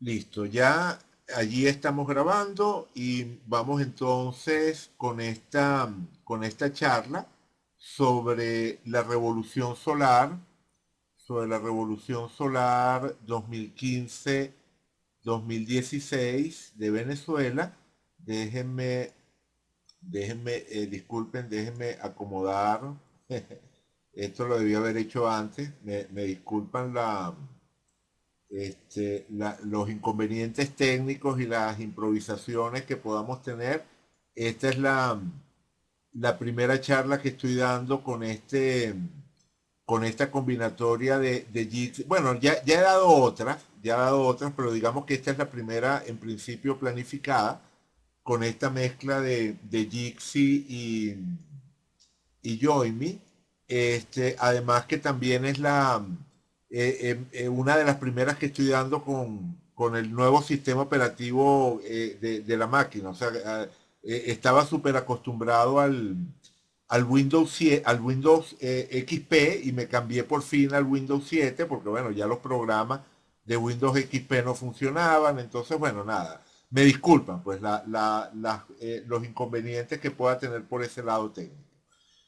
Listo, ya allí estamos grabando y vamos entonces con esta charla sobre la revolución solar, sobre la revolución solar 2015-2016 de Venezuela. Déjenme, disculpen, déjenme acomodar. Esto lo debí haber hecho antes. Me disculpan los inconvenientes técnicos y las improvisaciones que podamos tener. Esta es la primera charla que estoy dando con esta combinatoria de jigs. Bueno, ya he dado otras, pero digamos que esta es la primera en principio planificada con esta mezcla de Jitsi y Join. Además que también es una de las primeras que estoy dando con el nuevo sistema operativo de la máquina. O sea, estaba súper acostumbrado al Windows 7, al Windows XP y me cambié por fin al Windows 7 porque bueno, ya los programas de Windows XP no funcionaban. Entonces, bueno, nada. Me disculpan pues los inconvenientes que pueda tener por ese lado técnico.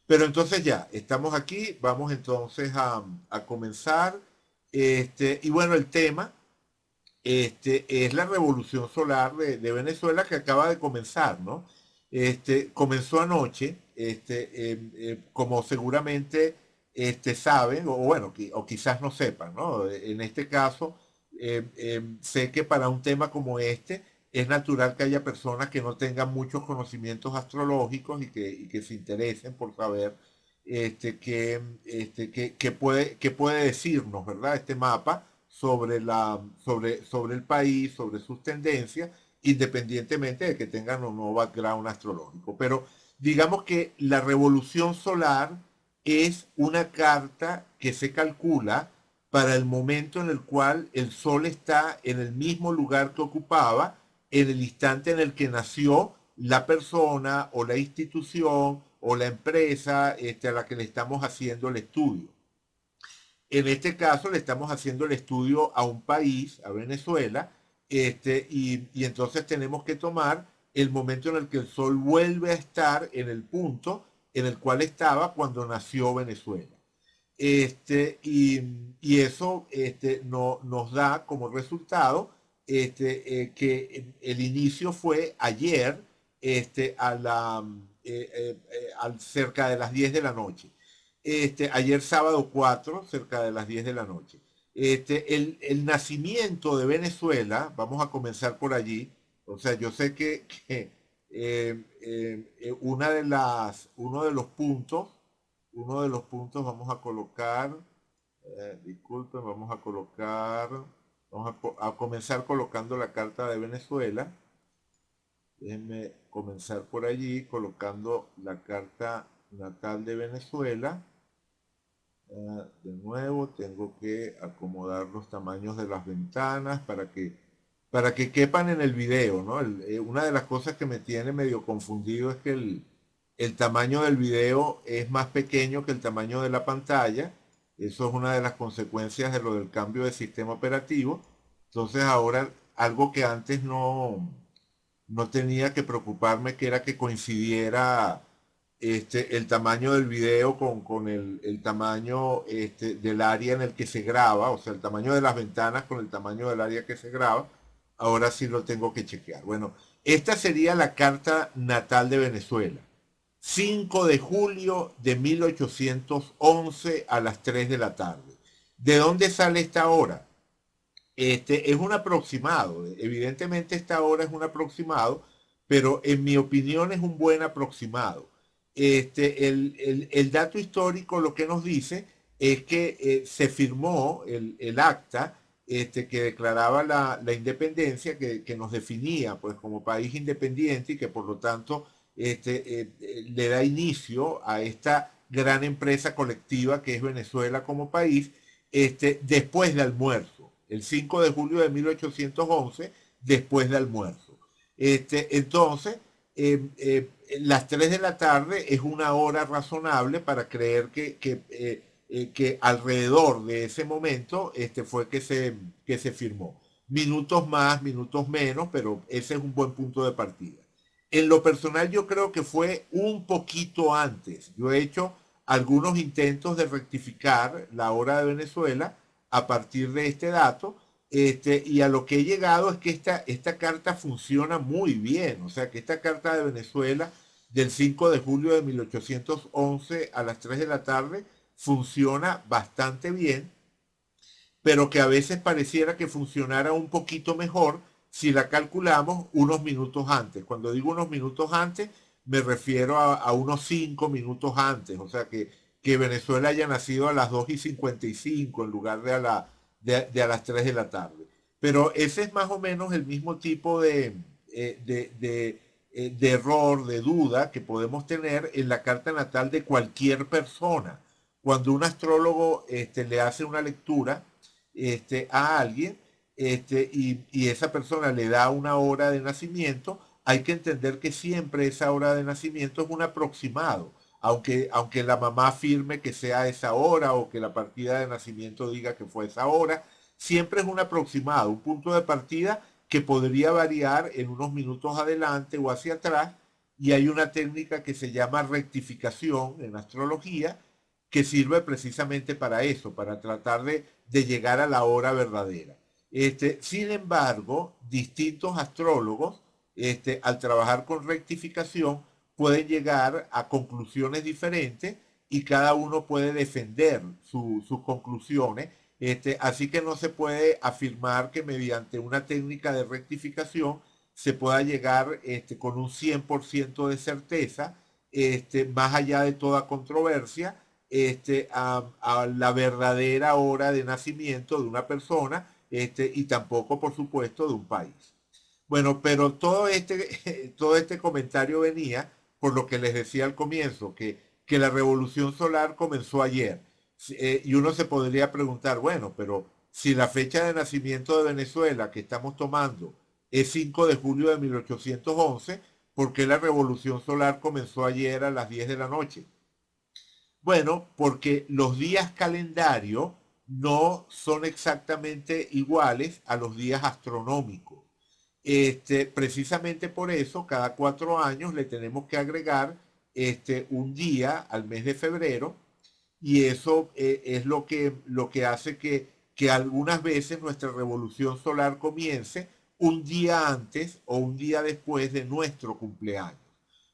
Pero entonces ya, estamos aquí, vamos entonces a comenzar. Y bueno, el tema es la revolución solar de Venezuela que acaba de comenzar, ¿no? Comenzó anoche, como seguramente saben, o bueno, o quizás no sepan, ¿no? En este caso, sé que para un tema como este es natural que haya personas que no tengan muchos conocimientos astrológicos y que se interesen por saber qué puede decirnos, ¿verdad? Este mapa sobre el país, sobre sus tendencias, independientemente de que tengan o no background astrológico. Pero digamos que la revolución solar es una carta que se calcula para el momento en el cual el Sol está en el mismo lugar que ocupaba en el instante en el que nació la persona o la institución o la empresa a la que le estamos haciendo el estudio. En este caso le estamos haciendo el estudio a un país, a Venezuela, y entonces tenemos que tomar el momento en el que el Sol vuelve a estar en el punto en el cual estaba cuando nació Venezuela. Y eso no, nos da como resultado que el inicio fue ayer cerca de las 10 de la noche. Ayer sábado 4 cerca de las 10 de la noche. El nacimiento de Venezuela, vamos a comenzar por allí. O sea, yo sé uno de los puntos, vamos a colocar, disculpen, vamos a comenzar colocando la carta de Venezuela. Déjenme comenzar por allí colocando la carta natal de Venezuela. De nuevo, tengo que acomodar los tamaños de las ventanas para que quepan en el video, ¿no? Una de las cosas que me tiene medio confundido es que el tamaño del video es más pequeño que el tamaño de la pantalla. Eso es una de las consecuencias de lo del cambio de sistema operativo. Entonces ahora algo que antes no tenía que preocuparme, que era que coincidiera el tamaño del video con el tamaño del área en el que se graba, o sea, el tamaño de las ventanas con el tamaño del área que se graba. Ahora sí lo tengo que chequear. Bueno, esta sería la carta natal de Venezuela. 5 de julio de 1811 a las 3 de la tarde. ¿De dónde sale esta hora? Es un aproximado. Evidentemente esta hora es un aproximado, pero en mi opinión es un buen aproximado. El dato histórico lo que nos dice es que se firmó el acta que declaraba la independencia, que nos definía pues, como país independiente y que por lo tanto le da inicio a esta gran empresa colectiva que es Venezuela como país, después de almuerzo, el 5 de julio de 1811, después de almuerzo. Entonces, las 3 de la tarde es una hora razonable para creer que alrededor de ese momento fue que se firmó. minutos más, minutos menos, pero ese es un buen punto de partida. En lo personal yo creo que fue un poquito antes. Yo he hecho algunos intentos de rectificar la hora de Venezuela a partir de este dato, y a lo que he llegado es que esta carta funciona muy bien. O sea, que esta carta de Venezuela del 5 de julio de 1811 a las 3 de la tarde funciona bastante bien, pero que a veces pareciera que funcionara un poquito mejor si la calculamos unos minutos antes. Cuando digo unos minutos antes, me refiero a unos 5 minutos antes, o sea que Venezuela haya nacido a las 2:55 en lugar de a las 3 de la tarde. Pero ese es más o menos el mismo tipo de error, de duda que podemos tener en la carta natal de cualquier persona. Cuando un astrólogo le hace una lectura a alguien, y esa persona le da una hora de nacimiento, hay que entender que siempre esa hora de nacimiento es un aproximado. Aunque la mamá afirme que sea esa hora o que la partida de nacimiento diga que fue esa hora, siempre es un aproximado, un punto de partida que podría variar en unos minutos adelante o hacia atrás, y hay una técnica que se llama rectificación en astrología, que sirve precisamente para eso, para tratar de llegar a la hora verdadera. Sin embargo, distintos astrólogos, al trabajar con rectificación, pueden llegar a conclusiones diferentes y cada uno puede defender sus conclusiones. Así que no se puede afirmar que mediante una técnica de rectificación se pueda llegar con un 100% de certeza, más allá de toda controversia, a la verdadera hora de nacimiento de una persona, y tampoco, por supuesto, de un país. Bueno, pero todo este comentario venía por lo que les decía al comienzo, que la revolución solar comenzó ayer. Y uno se podría preguntar, bueno, pero si la fecha de nacimiento de Venezuela que estamos tomando es 5 de julio de 1811, ¿por qué la revolución solar comenzó ayer a las 10 de la noche? Bueno, porque los días calendario no son exactamente iguales a los días astronómicos. Precisamente por eso, cada 4 años le tenemos que agregar un día al mes de febrero, y eso es lo que hace que algunas veces nuestra revolución solar comience un día antes o un día después de nuestro cumpleaños.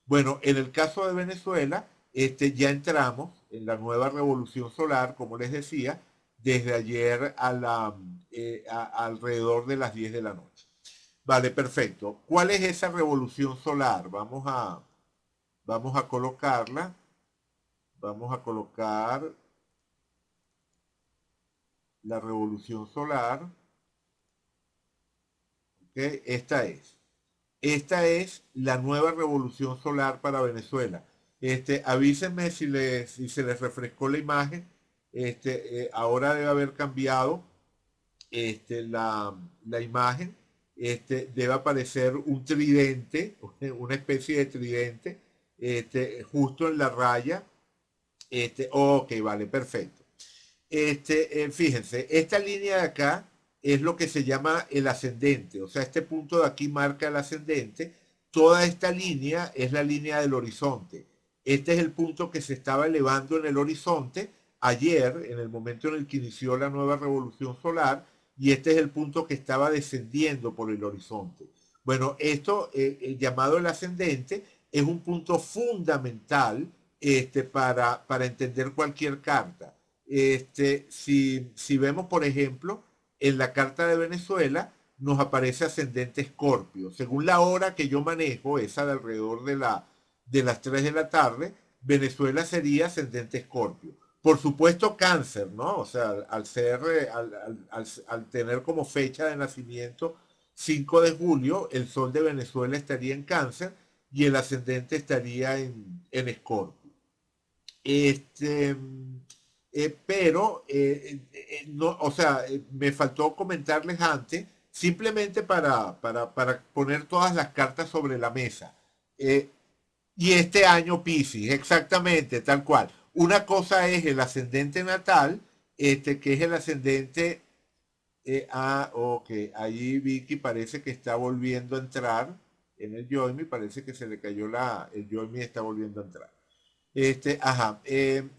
Bueno, en el caso de Venezuela, ya entramos en la nueva revolución solar, como les decía, desde ayer alrededor de las 10 de la noche. Vale, perfecto. ¿Cuál es esa revolución solar? Vamos a colocarla. Vamos a colocar la revolución solar. ¿Ok? Esta es la nueva revolución solar para Venezuela. Avísenme si se les refrescó la imagen. Ahora debe haber cambiado la imagen. Debe aparecer un tridente, una especie de tridente, justo en la raya. Ok, vale, perfecto. Fíjense, esta línea de acá es lo que se llama el ascendente, o sea, este punto de aquí marca el ascendente. Toda esta línea es la línea del horizonte. Este es el punto que se estaba elevando en el horizonte ayer, en el momento en el que inició la nueva revolución solar, y este es el punto que estaba descendiendo por el horizonte. Bueno, esto, llamado el ascendente, es un punto fundamental, para entender cualquier carta. Si vemos, por ejemplo, en la carta de Venezuela, nos aparece ascendente Escorpio. Según la hora que yo manejo, esa de alrededor de las 3 de la tarde, Venezuela sería ascendente Escorpio. Por supuesto, Cáncer, ¿no? O sea, al tener como fecha de nacimiento 5 de julio, el sol de Venezuela estaría en Cáncer y el ascendente estaría en Escorpio. Este, pero, no, o sea, me faltó comentarles antes, simplemente para poner todas las cartas sobre la mesa. Eh, y este año Piscis, exactamente, tal cual. Una cosa es el ascendente natal, que es el ascendente Ok, ahí Vicky parece que está volviendo a entrar en el Join Me, parece que se le cayó el Join Me está volviendo a entrar.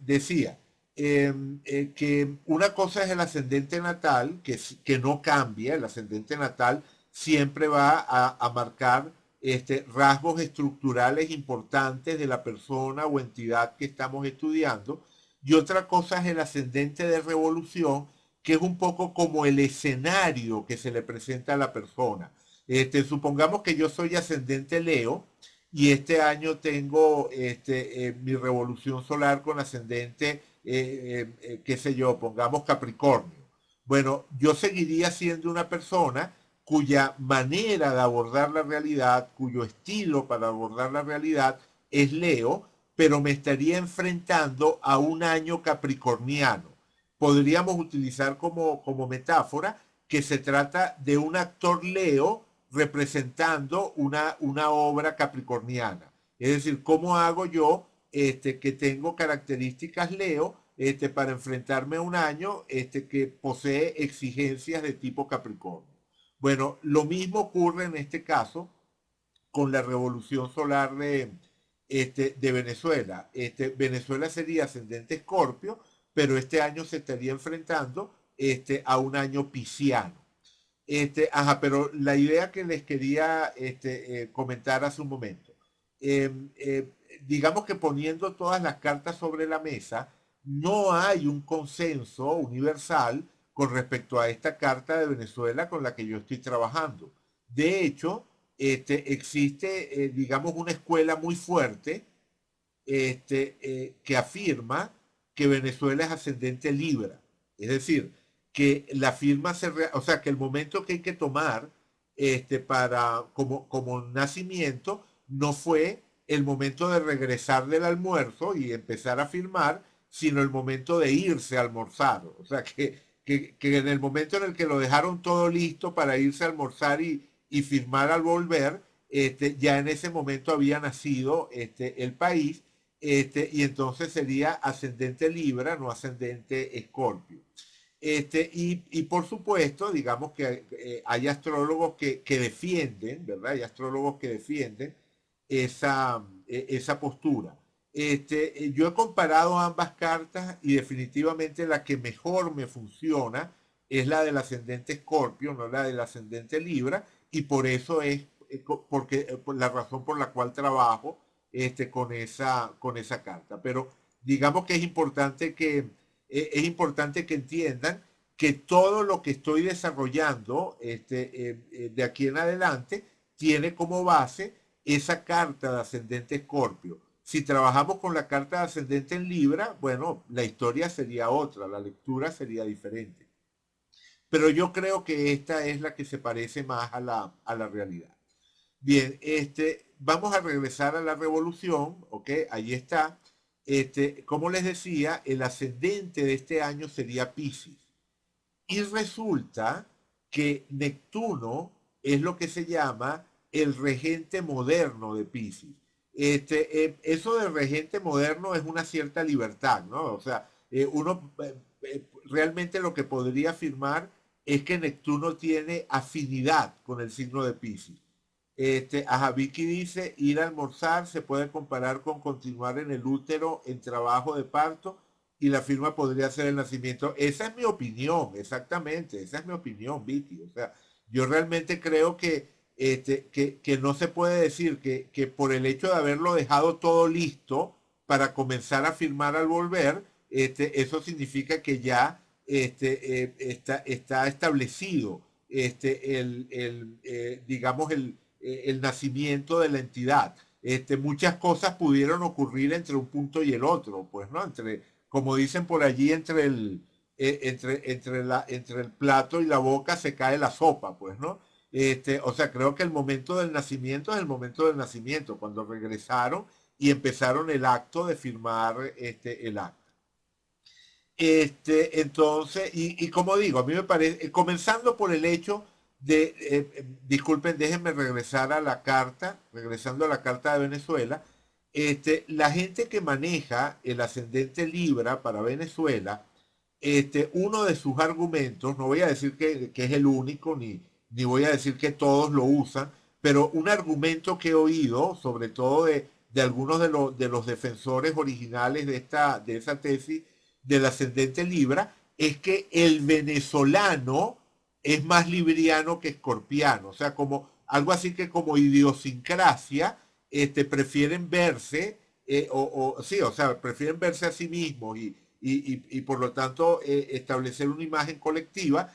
Decía que una cosa es el ascendente natal, que no cambia, el ascendente natal siempre va a marcar rasgos estructurales importantes de la persona o entidad que estamos estudiando, y otra cosa es el ascendente de revolución, que es un poco como el escenario que se le presenta a la persona. Supongamos que yo soy ascendente Leo, y este año tengo mi revolución solar con ascendente, qué sé yo, pongamos Capricornio. Bueno, yo seguiría siendo una persona cuya manera de abordar la realidad, cuyo estilo para abordar la realidad es Leo, pero me estaría enfrentando a un año capricorniano. Podríamos utilizar como metáfora que se trata de un actor Leo representando una obra capricorniana. Es decir, ¿cómo hago yo que tengo características Leo para enfrentarme a un año que posee exigencias de tipo Capricornio? Bueno, lo mismo ocurre en este caso con la revolución solar de Venezuela. Venezuela sería ascendente Escorpio, pero este año se estaría enfrentando a un año pisciano. Pero la idea que les quería comentar hace un momento, eh, eh, digamos que poniendo todas las cartas sobre la mesa, no hay un consenso universal con respecto a esta carta de Venezuela con la que yo estoy trabajando. De hecho, existe, digamos, una escuela muy fuerte que afirma que Venezuela es ascendente Libra. Es decir, que la firma o sea, que el momento que hay que tomar como nacimiento no fue el momento de regresar del almuerzo y empezar a firmar, sino el momento de irse a almorzar. O sea, que en el momento en el que lo dejaron todo listo para irse a almorzar y firmar al volver, ya en ese momento había nacido el país, y entonces sería ascendente Libra, no ascendente Escorpio. Y por supuesto, digamos que hay astrólogos que defienden, ¿verdad? Hay astrólogos que defienden esa postura. Yo he comparado ambas cartas y definitivamente la que mejor me funciona es la del ascendente Escorpio, no la del ascendente Libra, y por eso es por la razón por la cual trabajo con esa carta. Pero digamos que es importante que entiendan que todo lo que estoy desarrollando de aquí en adelante tiene como base esa carta de ascendente Escorpio. Si trabajamos con la carta de ascendente en Libra, bueno, la historia sería otra, la lectura sería diferente. Pero yo creo que esta es la que se parece más a la realidad. Bien, vamos a regresar a la revolución, ¿ok? Ahí está. Como les decía, el ascendente de este año sería Pisces. Y resulta que Neptuno es lo que se llama el regente moderno de Pisces. Eso de regente moderno es una cierta libertad, ¿no? O sea, uno realmente lo que podría afirmar es que Neptuno tiene afinidad con el signo de Pisces. Vicky dice, ir a almorzar se puede comparar con continuar en el útero en trabajo de parto y la firma podría ser el nacimiento. Esa es mi opinión, exactamente, esa es mi opinión, Vicky. O sea, yo realmente creo que no se puede decir que por el hecho de haberlo dejado todo listo para comenzar a firmar al volver, eso significa que ya está establecido digamos, el nacimiento de la entidad. Muchas cosas pudieron ocurrir entre un punto y el otro, pues, ¿no? Como dicen por allí, entre el plato y la boca se cae la sopa, pues, ¿no? O sea, creo que el momento del nacimiento es el momento del nacimiento, cuando regresaron y empezaron el acto de firmar el acto. Entonces, y como digo, a mí me parece, comenzando por el hecho disculpen, déjenme regresar a la carta, regresando a la carta de Venezuela, la gente que maneja el ascendente Libra para Venezuela uno de sus argumentos, no voy a decir que es el único, ni voy a decir que todos lo usan, pero un argumento que he oído, sobre todo de algunos de los defensores originales de esa tesis del ascendente Libra, es que el venezolano es más libriano que escorpiano, o sea, como algo así que como idiosincrasia, prefieren verse, sí, o sea, prefieren verse a sí mismos y por lo tanto establecer una imagen colectiva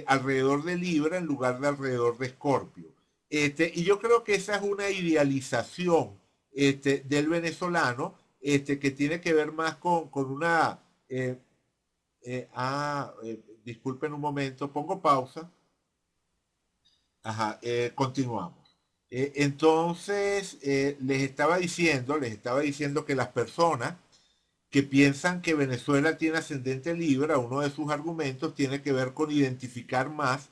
alrededor de Libra en lugar de alrededor de Escorpio. Y yo creo que esa es una idealización del venezolano que tiene que ver más con una... disculpen un momento, pongo pausa. Ajá, continuamos. Entonces, les estaba diciendo que las personas que piensan que Venezuela tiene ascendente Libra, uno de sus argumentos tiene que ver con identificar más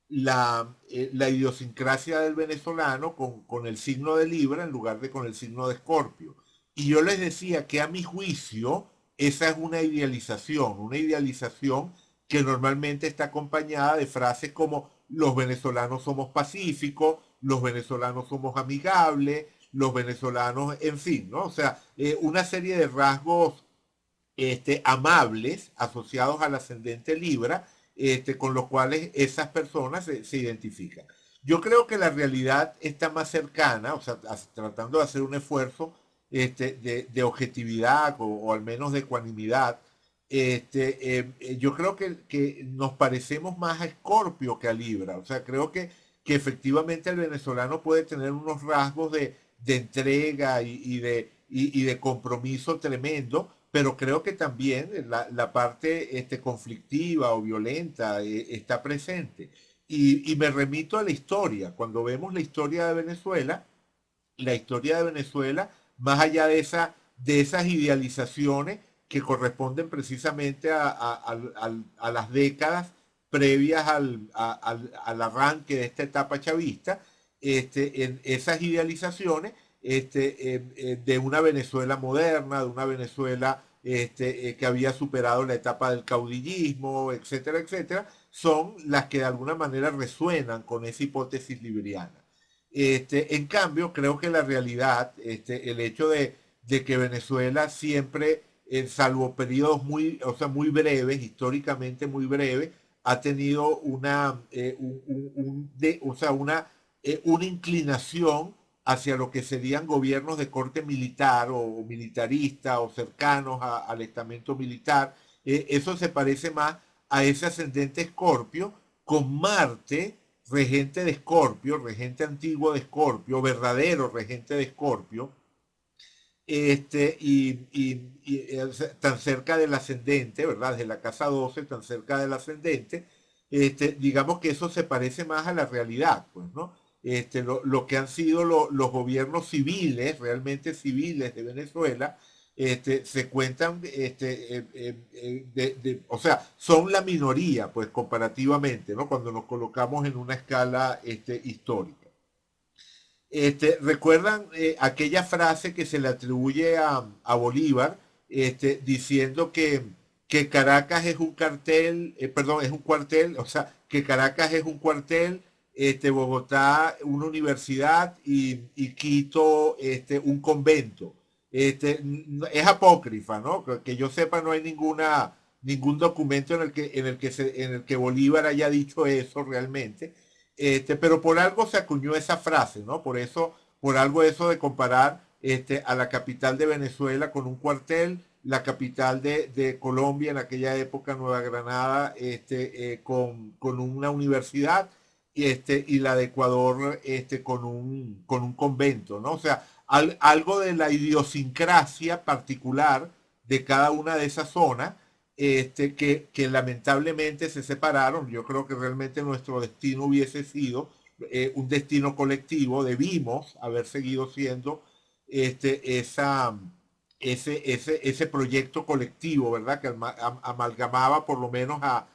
la idiosincrasia del venezolano con el signo de Libra en lugar de con el signo de Escorpio. Y yo les decía que a mi juicio esa es una idealización que normalmente está acompañada de frases como los venezolanos somos pacíficos, los venezolanos somos amigables, los venezolanos, en fin, ¿no? O sea, una serie de rasgos amables asociados al ascendente Libra, con los cuales esas personas se identifican. Yo creo que la realidad está más cercana, o sea, tratando de hacer un esfuerzo de objetividad o al menos de ecuanimidad. Yo creo que nos parecemos más a Escorpio que a Libra. O sea, creo que efectivamente el venezolano puede tener unos rasgos de entrega y de compromiso tremendo, pero creo que también la parte conflictiva o violenta está presente. Y me remito a la historia. Cuando vemos la historia de Venezuela, más allá de esas idealizaciones que corresponden precisamente a las décadas previas al arranque de esta etapa chavista, en esas idealizaciones de una Venezuela moderna, de una Venezuela que había superado la etapa del caudillismo, etcétera, etcétera, son las que de alguna manera resuenan con esa hipótesis libriana. En cambio, creo que la realidad, el hecho de que Venezuela siempre, salvo periodos muy, o sea, muy breves, históricamente muy breves, ha tenido o sea, una inclinación hacia lo que serían gobiernos de corte militar o militarista o cercanos al estamento militar. Eso se parece más a ese ascendente Escorpio con Marte regente de Escorpio, regente antiguo de Escorpio, verdadero regente de Escorpio, tan cerca del ascendente, ¿verdad? De la casa 12, tan cerca del ascendente, digamos que eso se parece más a la realidad, pues, ¿no? Lo que han sido los gobiernos civiles, realmente civiles de Venezuela, se cuentan, o sea, son la minoría, pues comparativamente, ¿no? Cuando nos colocamos en una escala histórica. ¿Recuerdan aquella frase que se le atribuye a Bolívar diciendo que Caracas es un cartel, perdón, es un cuartel, o sea, que Caracas es un cuartel, Bogotá una universidad y Quito un convento? Es apócrifa, ¿no? Que yo sepa no hay ningún documento en el que Bolívar haya dicho eso realmente, pero por algo se acuñó esa frase, ¿no? Por eso, por algo eso de comparar a la capital de Venezuela con un cuartel, la capital de Colombia en aquella época, Nueva Granada, con una universidad, y la de Ecuador con un convento, ¿no? O sea, algo de la idiosincrasia particular de cada una de esas zonas que lamentablemente se separaron. Yo creo que realmente nuestro destino hubiese sido un destino colectivo, debimos haber seguido siendo esa, ese proyecto colectivo, ¿verdad? Que amalgamaba por lo menos a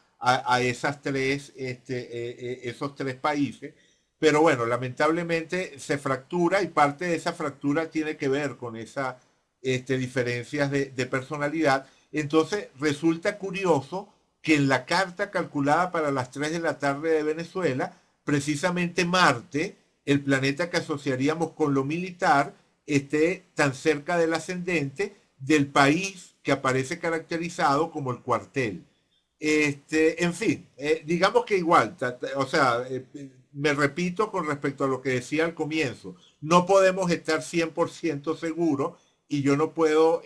esas esos tres países. Pero bueno, lamentablemente se fractura y parte de esa fractura tiene que ver con esas diferencias de personalidad Entonces resulta curioso que en la carta calculada para las 3 de la tarde de Venezuela, precisamente Marte, el planeta que asociaríamos con lo militar, esté tan cerca del ascendente del país que aparece caracterizado como el cuartel. En fin, digamos que igual, o sea, me repito con respecto a lo que decía al comienzo, no podemos estar 100% seguros y yo no puedo,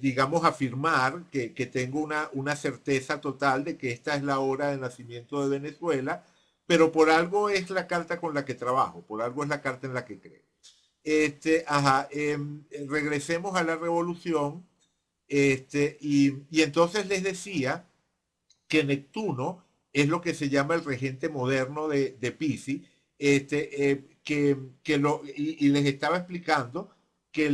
digamos, afirmar que tengo una certeza total de que esta es la hora de nacimiento de Venezuela, pero por algo es la carta con la que trabajo, por algo es la carta en la que creo. Regresemos a la revolución. Y entonces les decía que Neptuno es lo que se llama el regente moderno de Pisces, y les estaba explicando que,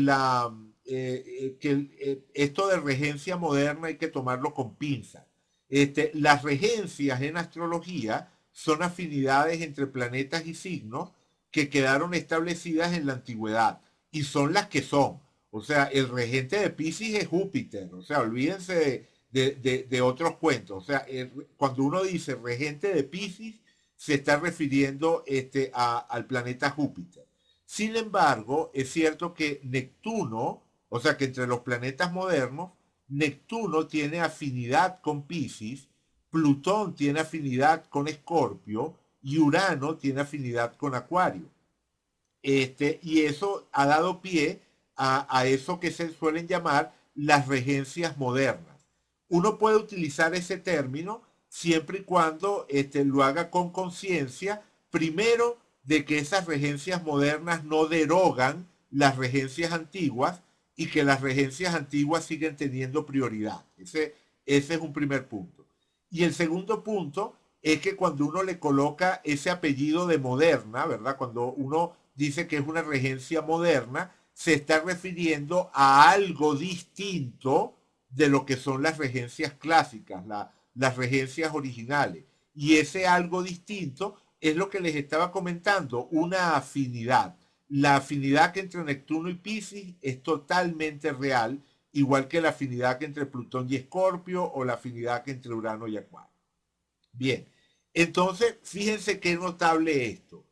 esto de regencia moderna hay que tomarlo con pinzas. Las regencias en astrología son afinidades entre planetas y signos que quedaron establecidas en la antigüedad y son las que son. O sea, el regente de Pisces es Júpiter. O sea, olvídense de otros cuentos. O sea, cuando uno dice regente de Pisces, se está refiriendo al planeta Júpiter. Sin embargo, es cierto que Neptuno, o sea que entre los planetas modernos, Neptuno tiene afinidad con Pisces, Plutón tiene afinidad con Escorpio y Urano tiene afinidad con Acuario. Y eso ha dado pie a eso que se suelen llamar las regencias modernas. Uno puede utilizar ese término siempre y cuando lo haga con conciencia, primero de que esas regencias modernas no derogan las regencias antiguas y que las regencias antiguas siguen teniendo prioridad. Ese es un primer punto. Y el segundo punto es que cuando uno le coloca ese apellido de moderna, ¿verdad? Cuando uno dice que es una regencia moderna, se está refiriendo a algo distinto de lo que son las regencias clásicas, las regencias originales. Y ese algo distinto es lo que les estaba comentando, una afinidad. La afinidad que entre Neptuno y Pisces es totalmente real, igual que la afinidad que entre Plutón y Escorpio o la afinidad que entre Urano y Acuario. Bien, entonces fíjense qué notable esto.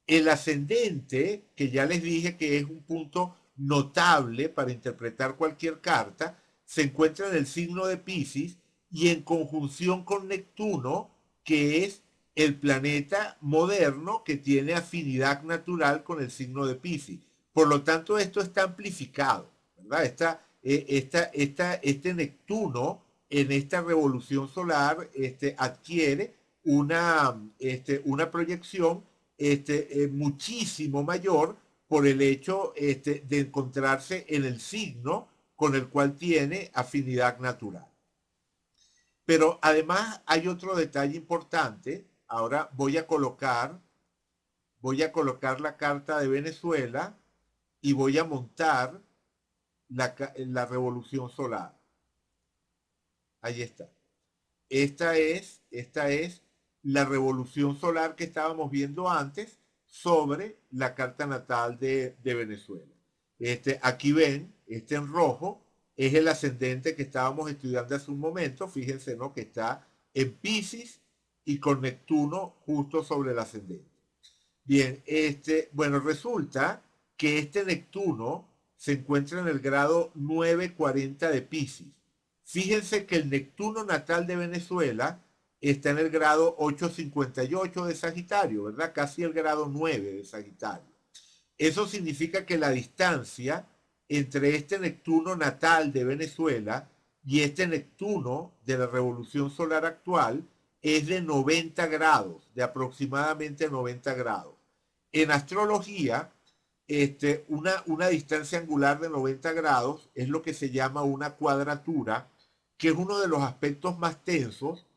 El ascendente, que ya les dije que es un punto notable para interpretar cualquier carta, se encuentra en el signo de Pisces y en conjunción con Neptuno, que es el planeta moderno que tiene afinidad natural con el signo de Pisces. Por lo tanto, esto está amplificado, ¿verdad? Este Neptuno en esta revolución solar adquiere una proyección muchísimo mayor por el hecho de encontrarse en el signo con el cual tiene afinidad natural. Pero además hay otro detalle importante. Ahora voy a colocar la carta de Venezuela y voy a montar la revolución solar. Ahí está. Esta es la revolución solar que estábamos viendo antes sobre la carta natal de Venezuela. Aquí ven, en rojo es el ascendente que estábamos estudiando hace un momento. Fíjense, ¿no? Que está en Pisces y con Neptuno justo sobre el ascendente. Bien, bueno, resulta que este Neptuno se encuentra en el grado 940 de Pisces. Fíjense que el Neptuno natal de Venezuela está en el grado 858 de Sagitario, ¿verdad? Casi el grado 9 de Sagitario. Eso significa que la distancia entre este Neptuno natal de Venezuela y este Neptuno de la revolución solar actual es de 90 grados, de aproximadamente 90 grados. En astrología, una distancia angular de 90 grados es lo que se llama una cuadratura, que es uno de los aspectos más tensos,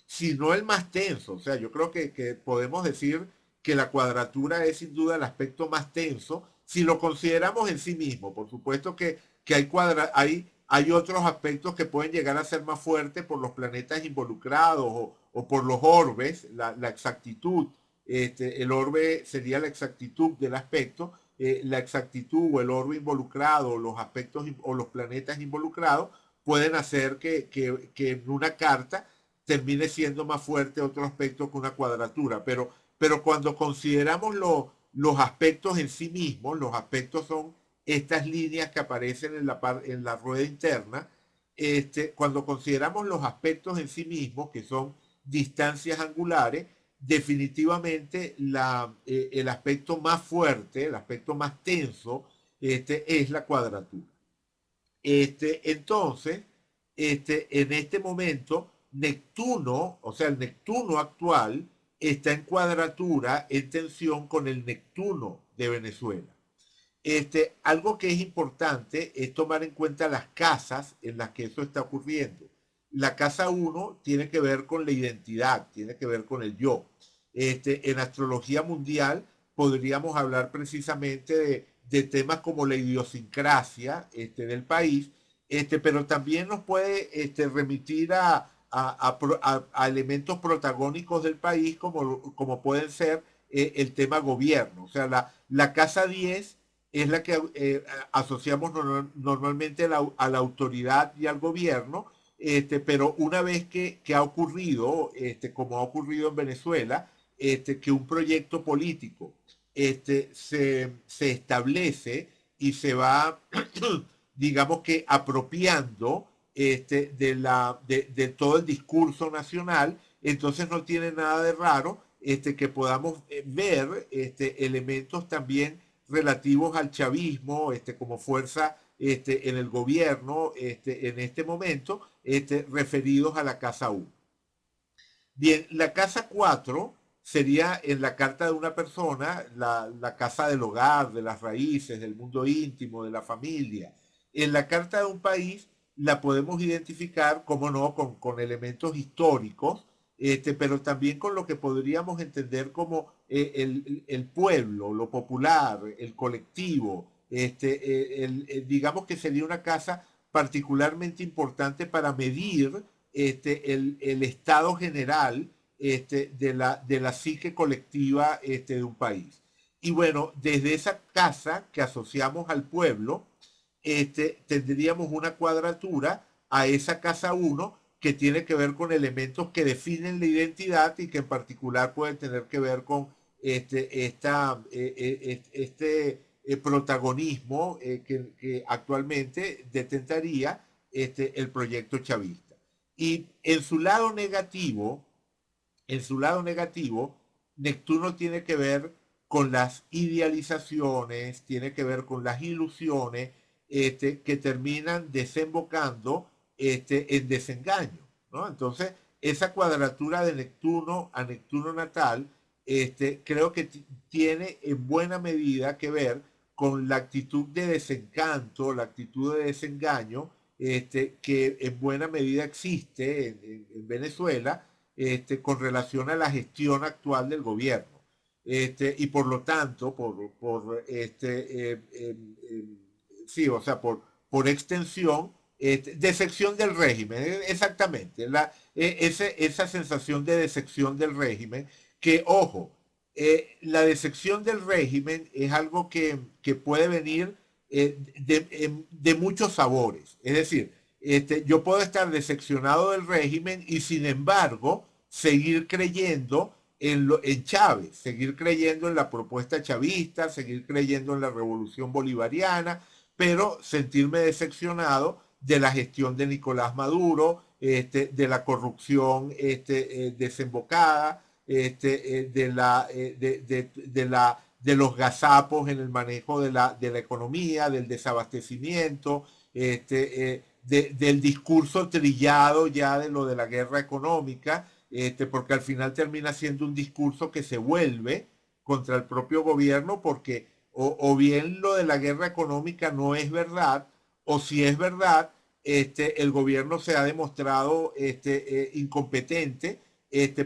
si no el más tenso. O sea, yo creo que podemos decir que la cuadratura es sin duda el aspecto más tenso, si lo consideramos en sí mismo. Por supuesto que hay otros aspectos que pueden llegar a ser más fuertes por los planetas involucrados o por los orbes, la exactitud. El orbe sería la exactitud del aspecto, la exactitud o el orden involucrado, o los aspectos o los planetas involucrados, pueden hacer que en una carta termine siendo más fuerte otro aspecto que una cuadratura. Pero cuando consideramos los aspectos en sí mismos, los aspectos son estas líneas que aparecen en la rueda interna. Cuando consideramos los aspectos en sí mismos, que son distancias angulares, definitivamente el aspecto más fuerte, el aspecto más tenso, es la cuadratura. Entonces, en este momento, Neptuno, o sea, el Neptuno actual, está en cuadratura, en tensión con el Neptuno de Venezuela. Algo que es importante es tomar en cuenta las casas en las que eso está ocurriendo. La casa uno tiene que ver con la identidad, tiene que ver con el yo. En astrología mundial podríamos hablar precisamente de temas como la idiosincrasia del país, pero también nos puede remitir a elementos protagónicos del país como pueden ser el tema gobierno. O sea, la casa 10 es la que asociamos normalmente a la autoridad y al gobierno, pero una vez que ha ocurrido, como ha ocurrido en Venezuela, que un proyecto político se establece y se va, digamos que apropiando de todo el discurso nacional, entonces no tiene nada de raro que podamos ver elementos también relativos al chavismo como fuerza en el gobierno en este momento, referidos a la Casa 1. Bien, la Casa 4 sería en la carta de una persona, la casa del hogar, de las raíces, del mundo íntimo, de la familia. En la carta de un país la podemos identificar, como no, con elementos históricos, pero también con lo que podríamos entender como el pueblo, lo popular, el colectivo. Digamos que sería una casa particularmente importante para medir el estado general de la psique colectiva de un país. Y bueno, desde esa casa que asociamos al pueblo, tendríamos una cuadratura a esa casa uno que tiene que ver con elementos que definen la identidad y que en particular pueden tener que ver con protagonismo que actualmente detentaría el proyecto chavista. Y en su lado negativo, Neptuno tiene que ver con las idealizaciones, tiene que ver con las ilusiones que terminan desembocando en desengaño, ¿no? Entonces, esa cuadratura de Neptuno a Neptuno natal, creo que tiene en buena medida que ver con la actitud de desencanto, la actitud de desengaño, que en buena medida existe en Venezuela, con relación a la gestión actual del gobierno. Y por lo tanto, sí, o sea, por extensión, decepción del régimen, exactamente, esa sensación de decepción del régimen, que ojo, la decepción del régimen es algo que puede venir de muchos sabores, es decir, yo puedo estar decepcionado del régimen y sin embargo seguir creyendo en Chávez, seguir creyendo en la propuesta chavista, seguir creyendo en la revolución bolivariana, pero sentirme decepcionado de la gestión de Nicolás Maduro, de la corrupción desembocada, de los gazapos en el manejo de la economía, del desabastecimiento, del discurso trillado ya de lo de la guerra económica, porque al final termina siendo un discurso que se vuelve contra el propio gobierno porque o bien lo de la guerra económica no es verdad, o si es verdad, el gobierno se ha demostrado incompetente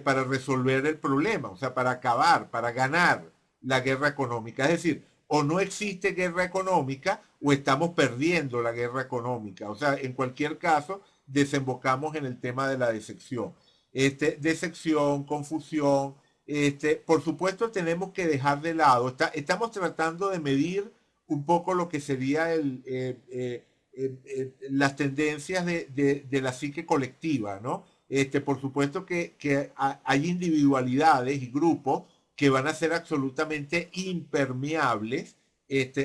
para resolver el problema, o sea, para acabar, para ganar la guerra económica. Es decir, o no existe guerra económica o estamos perdiendo la guerra económica. O sea, en cualquier caso, desembocamos en el tema de la decepción. Decepción, confusión, Por supuesto, tenemos que dejar de lado, estamos tratando de medir un poco lo que sería las tendencias de la psique colectiva, ¿no? Por supuesto que hay individualidades y grupos que van a ser absolutamente impermeables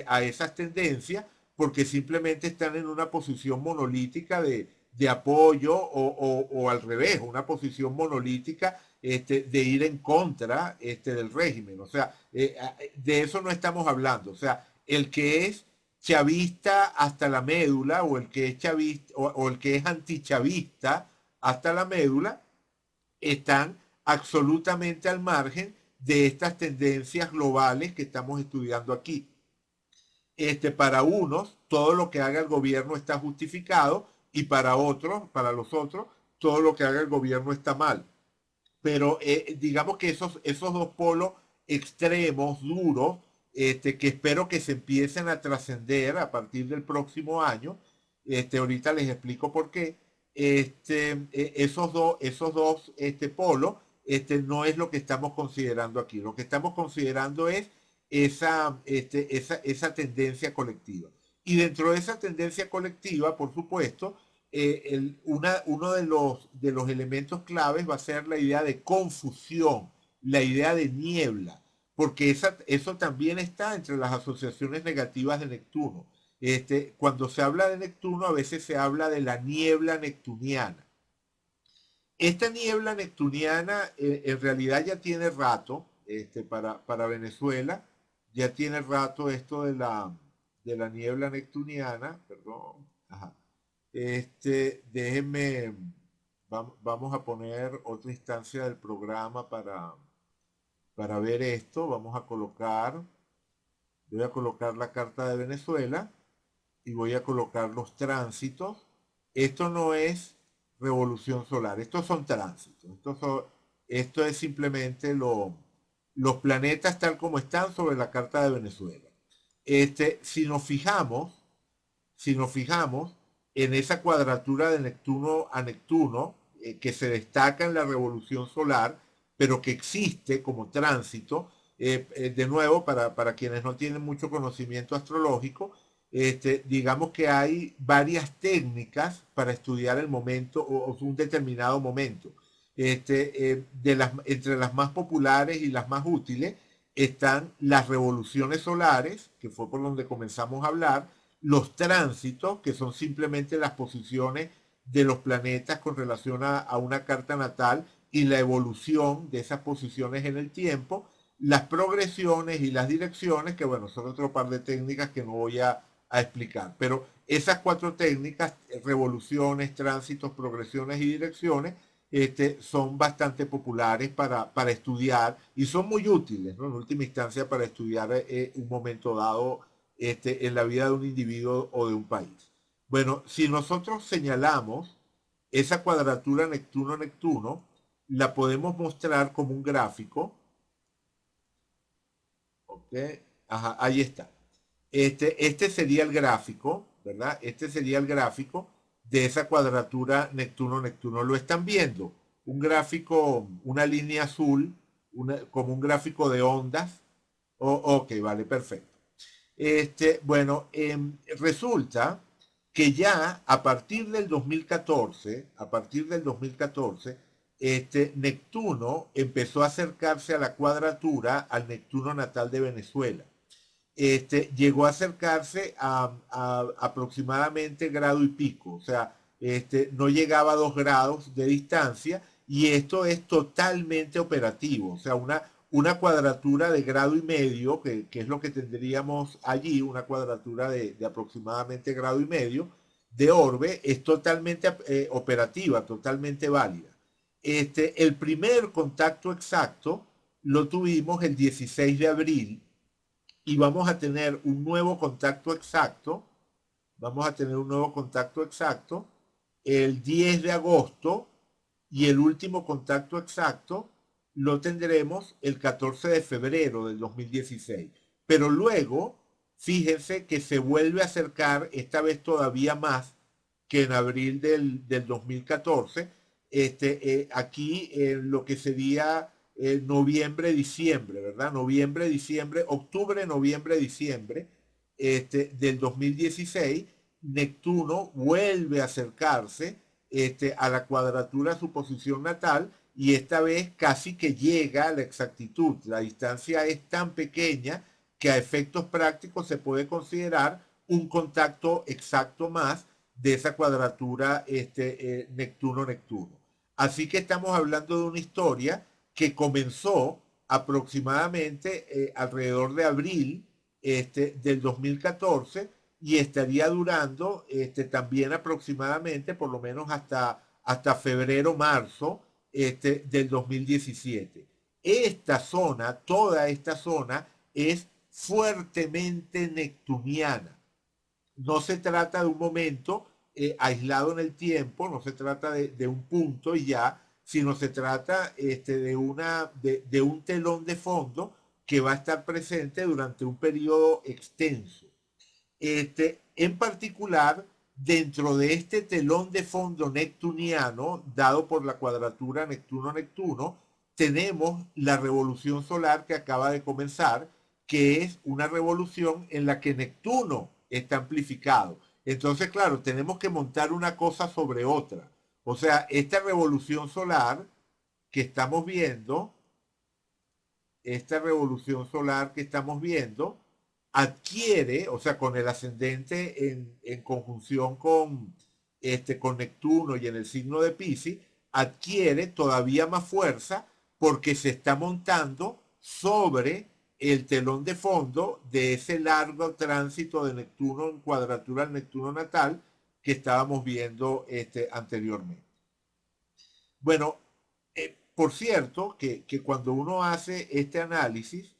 a esas tendencias porque simplemente están en una posición monolítica de apoyo o al revés, una posición monolítica de ir en contra del régimen. O sea, de eso no estamos hablando. O sea, el que es chavista hasta la médula o el que es chavista o el que es antichavista hasta la médula están absolutamente al margen de estas tendencias globales que estamos estudiando aquí. Para unos, todo lo que haga el gobierno está justificado y para otros, para los otros, todo lo que haga el gobierno está mal. Pero digamos que esos dos polos extremos, duros, que espero que se empiecen a trascender a partir del próximo año, ahorita les explico por qué, esos dos polos no es lo que estamos considerando aquí. Lo que estamos considerando es esa tendencia colectiva. Y dentro de esa tendencia colectiva, por supuesto, uno de los elementos claves va a ser la idea de confusión, la idea de niebla, porque eso también está entre las asociaciones negativas de Neptuno. Cuando se habla de Neptuno, a veces se habla de la niebla neptuniana. Esta niebla neptuniana en realidad ya tiene rato para Venezuela, ya tiene rato esto de la niebla neptuniana, perdón, ajá. Déjenme, vamos a poner otra instancia del programa para ver esto. Voy a colocar la carta de Venezuela y voy a colocar los tránsitos. Esto no es revolución solar, estos son tránsitos. Esto es simplemente los planetas tal como están sobre la carta de Venezuela. Si nos fijamos, si nos fijamos en esa cuadratura de Neptuno a Neptuno, que se destaca en la revolución solar, pero que existe como tránsito, de nuevo, para quienes no tienen mucho conocimiento astrológico, digamos que hay varias técnicas para estudiar el momento o un determinado momento. Entre las más populares y las más útiles están las revoluciones solares, que fue por donde comenzamos a hablar, los tránsitos, que son simplemente las posiciones de los planetas con relación a una carta natal y la evolución de esas posiciones en el tiempo, las progresiones y las direcciones, que bueno, son otro par de técnicas que no voy a explicar. Pero esas cuatro técnicas, revoluciones, tránsitos, progresiones y direcciones, son bastante populares para estudiar y son muy útiles, ¿no? En última instancia, para estudiar un momento dado en la vida de un individuo o de un país. Bueno, si nosotros señalamos esa cuadratura Neptuno-Neptuno, la podemos mostrar como un gráfico. ¿Ok? Ajá, ahí está. Este sería el gráfico, ¿verdad? Este sería el gráfico de esa cuadratura Neptuno-Neptuno. ¿Lo están viendo? Un gráfico, una línea azul, como un gráfico de ondas. Ok, vale, perfecto. Bueno, resulta que ya a partir del 2014, Neptuno empezó a acercarse a la cuadratura al Neptuno natal de Venezuela. Llegó a acercarse a aproximadamente grado y pico, o sea, no llegaba a 2 grados de distancia y esto es totalmente operativo, o sea, una cuadratura de grado y medio, que es lo que tendríamos allí, una cuadratura de aproximadamente grado y medio de orbe, es totalmente operativa, totalmente válida. El primer contacto exacto lo tuvimos el 16 de abril y vamos a tener un nuevo contacto exacto, vamos a tener un nuevo contacto exacto el 10 de agosto y el último contacto exacto lo tendremos el 14 de febrero del 2016. Pero luego, fíjense que se vuelve a acercar, esta vez todavía más que en abril del 2014, aquí lo que sería noviembre, diciembre, ¿verdad? Noviembre, diciembre, octubre, noviembre, diciembre del 2016, Neptuno vuelve a acercarse a la cuadratura de su posición natal y esta vez casi que llega a la exactitud. La distancia es tan pequeña que a efectos prácticos se puede considerar un contacto exacto más de esa cuadratura Neptuno-Neptuno. Así que estamos hablando de una historia que comenzó aproximadamente alrededor de abril del 2014 y estaría durando también aproximadamente por lo menos hasta febrero, marzo del 2017. Esta zona, toda esta zona es fuertemente neptuniana. No se trata de un momento aislado en el tiempo, no se trata de un punto y ya, sino se trata de un telón de fondo que va a estar presente durante un periodo extenso. En particular, dentro de este telón de fondo neptuniano, dado por la cuadratura Neptuno-Neptuno, tenemos la revolución solar que acaba de comenzar, que es una revolución en la que Neptuno está amplificado. Entonces, claro, tenemos que montar una cosa sobre otra. O sea, esta revolución solar que estamos viendo, esta revolución solar que estamos viendo, adquiere, o sea, con el ascendente en conjunción con Neptuno y en el signo de Pisces, adquiere todavía más fuerza porque se está montando sobre el telón de fondo de ese largo tránsito de Neptuno en cuadratura al Neptuno natal que estábamos viendo anteriormente. Bueno, por cierto, que cuando uno hace este análisis,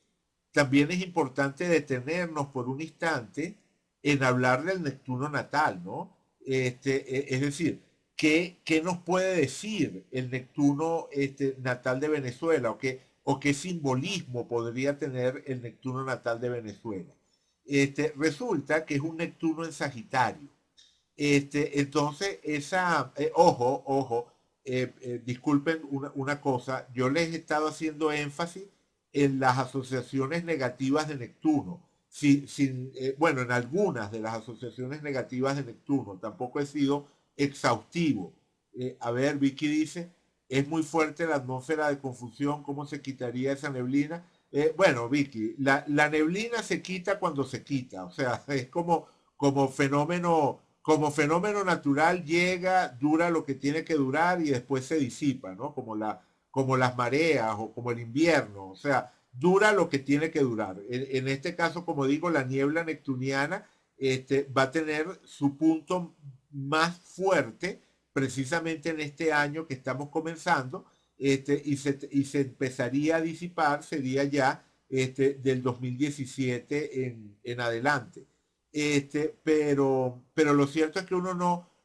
también es importante detenernos por un instante en hablar del Neptuno natal, ¿no? Es decir, ¿qué nos puede decir el Neptuno natal de Venezuela o qué simbolismo podría tener el Neptuno natal de Venezuela? Resulta que es un Neptuno en Sagitario. Entonces, ojo, disculpen una cosa, yo les he estado haciendo énfasis en las asociaciones negativas de Neptuno. Bueno, en algunas de las asociaciones negativas de Neptuno, tampoco he sido exhaustivo. A ver, Vicky dice, es muy fuerte la atmósfera de confusión, ¿cómo se quitaría esa neblina? Bueno, Vicky, la neblina se quita cuando se quita, o sea, es como fenómeno natural llega, dura lo que tiene que durar y después se disipa, ¿no? Como las mareas o como el invierno, o sea, dura lo que tiene que durar. En este caso, como digo, la niebla neptuniana va a tener su punto más fuerte precisamente en este año que estamos comenzando y se empezaría a disipar, sería ya del 2017 en adelante. Pero lo cierto es que uno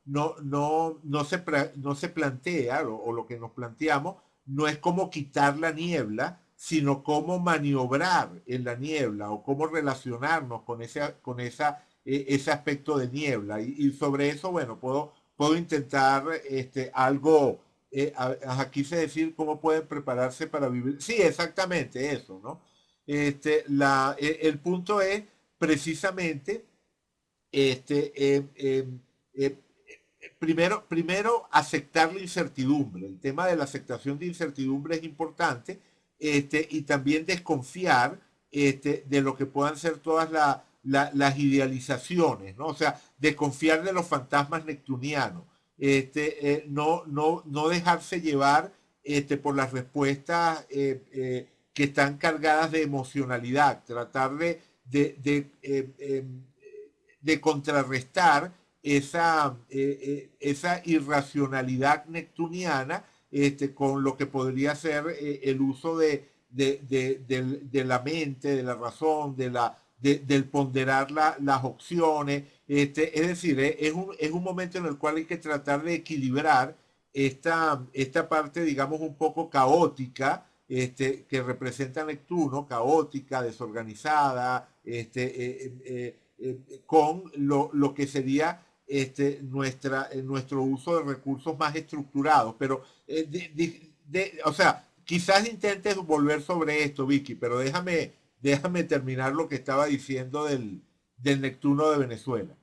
no se plantea, o lo que nos planteamos, no es cómo quitar la niebla, sino cómo maniobrar en la niebla o cómo relacionarnos ese aspecto de niebla. Y sobre eso, bueno, puedo intentar algo, aquí se decir cómo pueden prepararse para vivir. Sí, exactamente eso, ¿no? El punto es precisamente este, primero aceptar la incertidumbre. El tema de la aceptación de incertidumbre es importante y también desconfiar de lo que puedan ser todas las idealizaciones, ¿no? O sea, desconfiar de los fantasmas neptunianos. No dejarse llevar por las respuestas que están cargadas de emocionalidad, tratar de contrarrestar esa irracionalidad neptuniana con lo que podría ser el uso de la mente, de la razón, del ponderar las opciones. Es decir, es un momento en el cual hay que tratar de equilibrar esta parte, digamos, un poco caótica que representa Neptuno, caótica, desorganizada, con lo que sería nuestro uso de recursos más estructurados. Pero, o sea, quizás intentes volver sobre esto, Vicky, pero déjame terminar lo que estaba diciendo del Neptuno de Venezuela.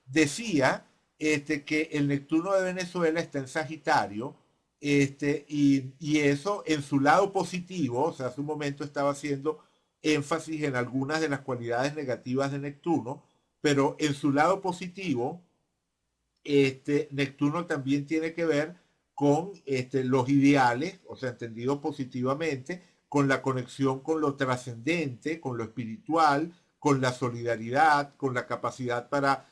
Decía que el Neptuno de Venezuela está en Sagitario, y eso en su lado positivo, o sea, hace un momento estaba haciendo énfasis en algunas de las cualidades negativas de Neptuno, pero en su lado positivo, Neptuno también tiene que ver con los ideales, o sea, entendido positivamente, con la conexión con lo trascendente, con lo espiritual, con la solidaridad, con la capacidad para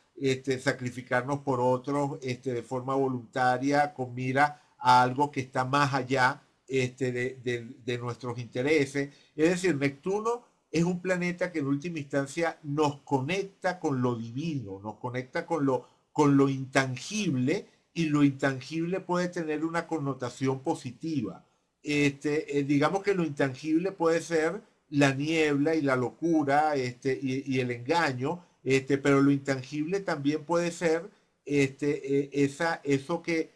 sacrificarnos por otros de forma voluntaria, con mira a algo que está más allá de nuestros intereses. Es decir, Neptuno es un planeta que en última instancia nos conecta con lo divino, nos conecta con lo intangible, y lo intangible puede tener una connotación positiva. Digamos que lo intangible puede ser la niebla y la locura y el engaño, pero lo intangible también puede ser eso que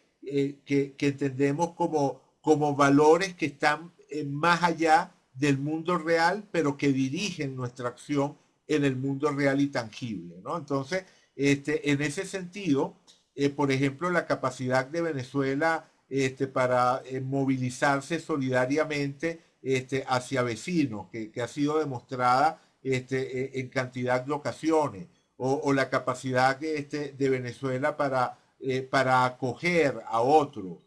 entendemos como valores que están más allá del mundo real, pero que dirigen nuestra acción en el mundo real y tangible, ¿no? Entonces, en ese sentido, por ejemplo, la capacidad de Venezuela para movilizarse solidariamente hacia vecinos, que ha sido demostrada en cantidad de ocasiones, o la capacidad de Venezuela para acoger a otros,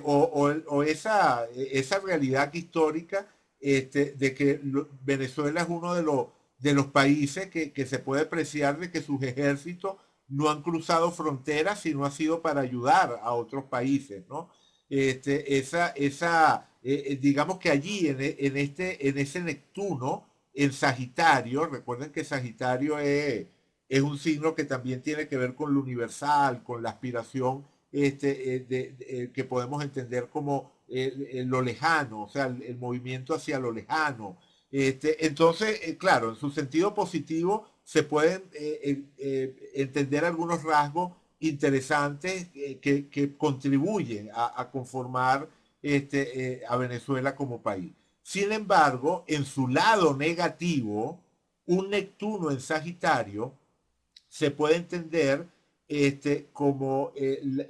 o esa realidad histórica de que Venezuela es uno de los países que se puede apreciar de que sus ejércitos no han cruzado fronteras, sino ha sido para ayudar a otros países, ¿no? Digamos que allí, en ese Neptuno, en Sagitario, recuerden que Sagitario es un signo que también tiene que ver con lo universal, con la aspiración que podemos entender como lo lejano, o sea, el movimiento hacia lo lejano. Entonces, claro, en su sentido positivo se pueden entender algunos rasgos interesantes que contribuyen a conformar a Venezuela como país. Sin embargo, en su lado negativo, un Neptuno en Sagitario se puede entender como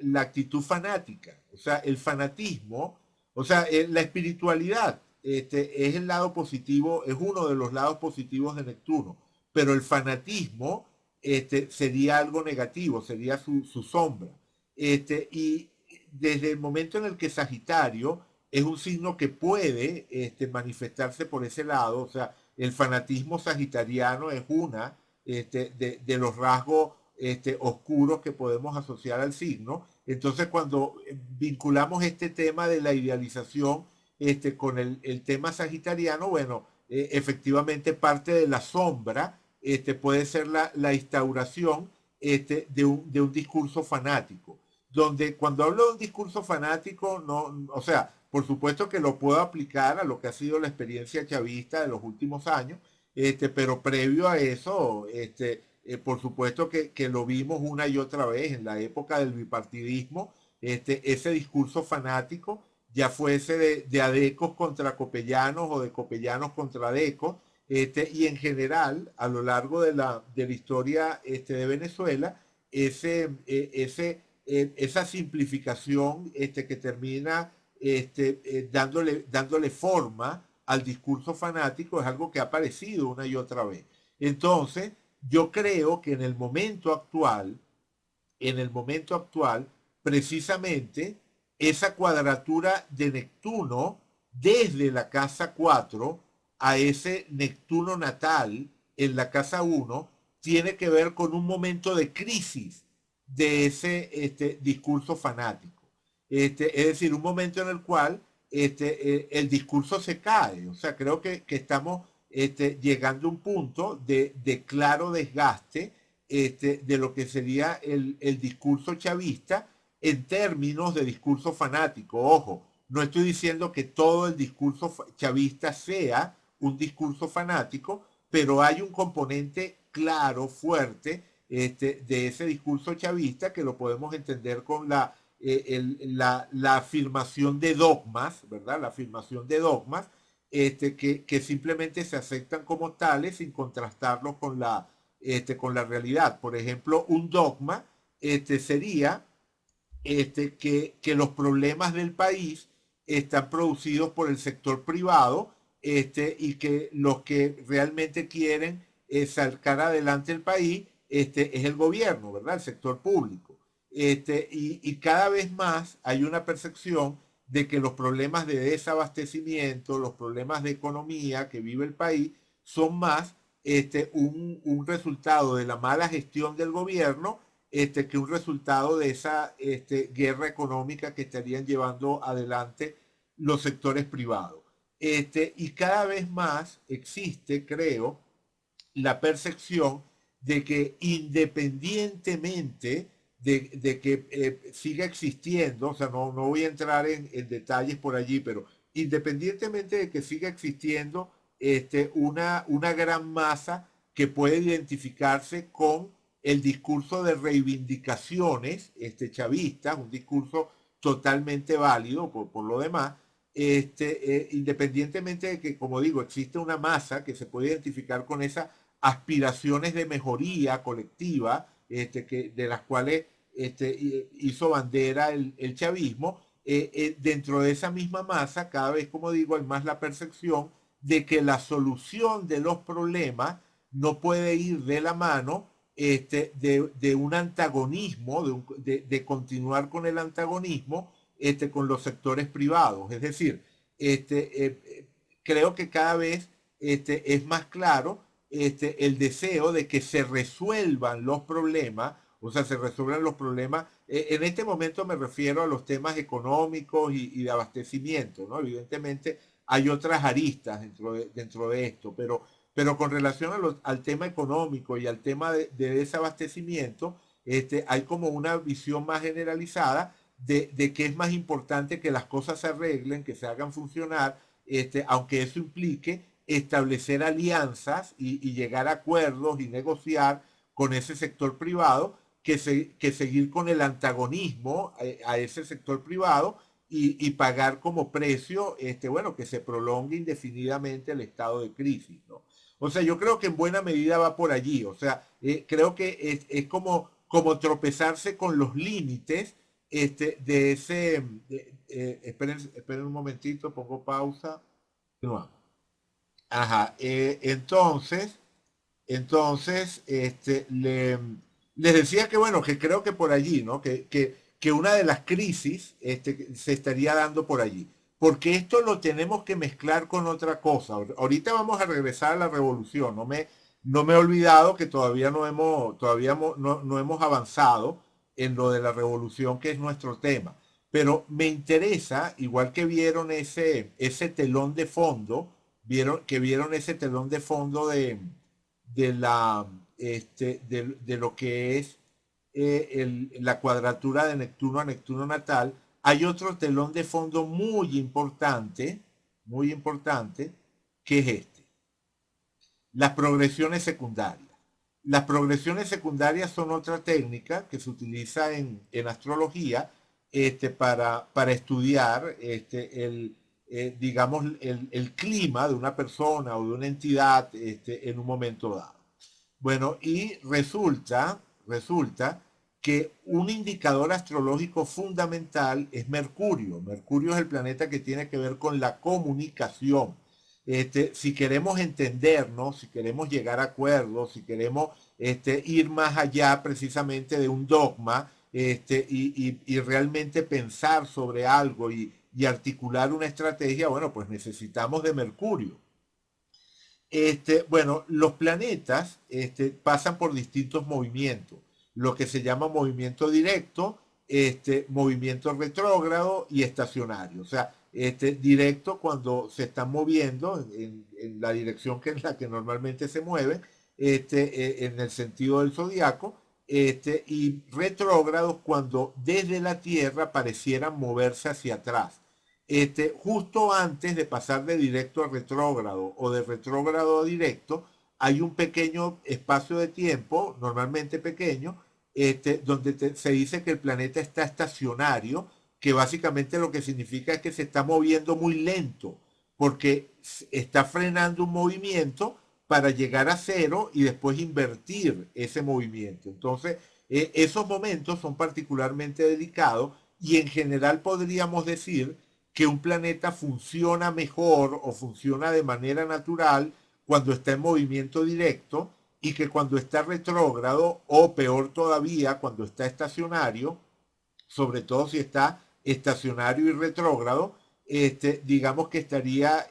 la actitud fanática, o sea, el fanatismo, o sea, la espiritualidad es el lado positivo, es uno de los lados positivos de Neptuno, pero el fanatismo sería algo negativo, sería su sombra. Y desde el momento en el que Sagitario es un signo que puede manifestarse por ese lado, o sea, el fanatismo sagitariano es una de los rasgos oscuros que podemos asociar al signo. Entonces, cuando vinculamos este tema de la idealización con el tema sagitariano, bueno, efectivamente parte de la sombra puede ser la instauración de un discurso fanático. Donde cuando hablo de un discurso fanático, no, o sea, por supuesto que lo puedo aplicar a lo que ha sido la experiencia chavista de los últimos años, pero previo a eso, por supuesto que lo vimos una y otra vez en la época del bipartidismo, ese discurso fanático, ya fuese de adecos contra copellanos o de copellanos contra adecos, y en general, a lo largo de la historia de Venezuela, esa simplificación que termina dándole forma al discurso fanático es algo que ha aparecido una y otra vez. Entonces, yo creo que en el momento actual, precisamente esa cuadratura de Neptuno desde la casa 4 a ese Neptuno natal en la casa 1 tiene que ver con un momento de crisis de ese discurso fanático. Es decir, un momento en el cual el discurso se cae. O sea, creo que estamos llegando a un punto de claro desgaste de lo que sería el discurso chavista en términos de discurso fanático. Ojo, no estoy diciendo que todo el discurso chavista sea un discurso fanático, pero hay un componente claro, fuerte, de ese discurso chavista que lo podemos entender con la afirmación de dogmas, ¿verdad? La afirmación de dogmas que simplemente se aceptan como tales sin contrastarlos con la realidad. Por ejemplo, un dogma sería que los problemas del país están producidos por el sector privado y que los que realmente quieren sacar adelante el país es el gobierno, ¿verdad? El sector público. Y cada vez más hay una percepción de que los problemas de desabastecimiento, los problemas de economía que vive el país son más un resultado de la mala gestión del gobierno que un resultado de esa guerra económica que estarían llevando adelante los sectores privados. Y cada vez más existe, creo, la percepción de que independientemente de que siga existiendo, o sea, no voy a entrar en detalles por allí, pero independientemente de que siga existiendo una gran masa que puede identificarse con el discurso de reivindicaciones chavistas, un discurso totalmente válido por lo demás, independientemente de que, como digo, existe una masa que se puede identificar con esas aspiraciones de mejoría colectiva, de las cuales hizo bandera el chavismo, dentro de esa misma masa, cada vez, como digo, hay más la percepción de que la solución de los problemas no puede ir de la mano de un antagonismo, de continuar con el antagonismo con los sectores privados. Es decir, creo que cada vez es más claro el deseo de que se resuelvan los problemas, o sea, se resuelvan los problemas. En este momento me refiero a los temas económicos y de abastecimiento, ¿no? Evidentemente hay otras aristas dentro de esto, pero con relación al tema económico y al tema de desabastecimiento, hay como una visión más generalizada de que es más importante que las cosas se arreglen, que se hagan funcionar, aunque eso implique establecer alianzas y llegar a acuerdos y negociar con ese sector privado, que seguir con el antagonismo a ese sector privado y pagar como precio, bueno, que se prolongue indefinidamente el estado de crisis, ¿no? O sea, yo creo que en buena medida va por allí. O sea, creo que es como tropezarse con los límites de ese... esperen un momentito, pongo pausa. Continuamos. Ajá, entonces, les decía que bueno, que creo que por allí, ¿no? Que una de las crisis se estaría dando por allí. Porque esto lo tenemos que mezclar con otra cosa. Ahorita vamos a regresar a la revolución. No me he olvidado que todavía no hemos avanzado en lo de la revolución, que es nuestro tema. Pero me interesa, igual que vieron ese telón de fondo, vieron ese telón de fondo de de lo que es la cuadratura de Neptuno a Neptuno natal, hay otro telón de fondo muy importante, que es las progresiones secundarias. Las progresiones secundarias son otra técnica que se utiliza en astrología para estudiar digamos, el clima de una persona o de una entidad en un momento dado. Bueno, y resulta que un indicador astrológico fundamental es Mercurio. Mercurio es el planeta que tiene que ver con la comunicación. Si queremos entendernos, si queremos llegar a acuerdos, si queremos ir más allá precisamente de un dogma y realmente pensar sobre algo y articular una estrategia, bueno, pues necesitamos de Mercurio. Bueno, los planetas pasan por distintos movimientos, lo que se llama movimiento directo, movimiento retrógrado y estacionario. O sea, directo cuando se están moviendo en la dirección que es la que normalmente se mueve, en el sentido del zodiaco, y retrógrados cuando desde la Tierra parecieran moverse hacia atrás. Justo antes de pasar de directo a retrógrado o de retrógrado a directo, hay un pequeño espacio de tiempo, normalmente pequeño, se dice que el planeta está estacionario, que básicamente lo que significa es que se está moviendo muy lento, porque está frenando un movimiento para llegar a cero y después invertir ese movimiento. Entonces, esos momentos son particularmente delicados y en general podríamos decir que un planeta funciona mejor o funciona de manera natural cuando está en movimiento directo y que cuando está retrógrado o peor todavía cuando está estacionario, sobre todo si está estacionario y retrógrado, digamos que estaría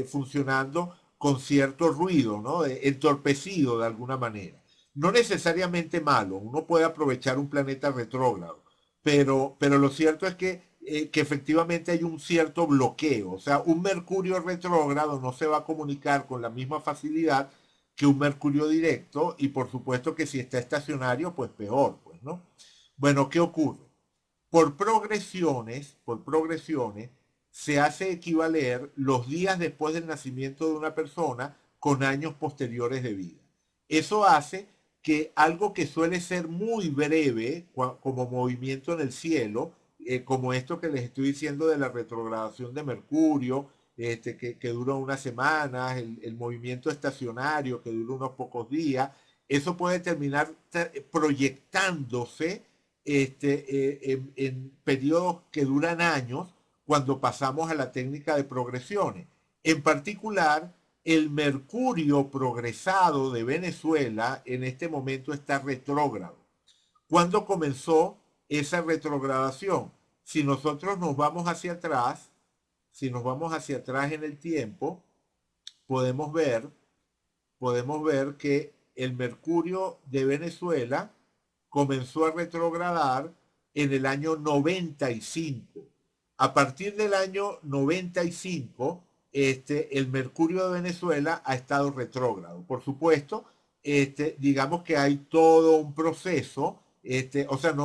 funcionando con cierto ruido, ¿no? Entorpecido de alguna manera. No necesariamente malo, uno puede aprovechar un planeta retrógrado, pero lo cierto es que efectivamente hay un cierto bloqueo, o sea, un Mercurio retrógrado no se va a comunicar con la misma facilidad que un Mercurio directo y por supuesto que si está estacionario, pues peor, pues, ¿no? Bueno, ¿qué ocurre? Por progresiones, se hace equivaler los días después del nacimiento de una persona con años posteriores de vida. Eso hace que algo que suele ser muy breve, como movimiento en el cielo, como esto que les estoy diciendo de la retrogradación de Mercurio, que dura unas semanas, el movimiento estacionario que dura unos pocos días, eso puede terminar proyectándose en periodos que duran años cuando pasamos a la técnica de progresiones. En particular, el mercurio progresado de Venezuela en este momento está retrógrado. ¿Cuándo comenzó esa retrogradación? Si nosotros nos vamos hacia atrás, si nos vamos hacia atrás en el tiempo, podemos ver, podemos ver que el mercurio de Venezuela comenzó a retrogradar en el año 95. A partir del año 95, el mercurio de Venezuela ha estado retrógrado. Por supuesto, digamos que hay todo un proceso, o sea,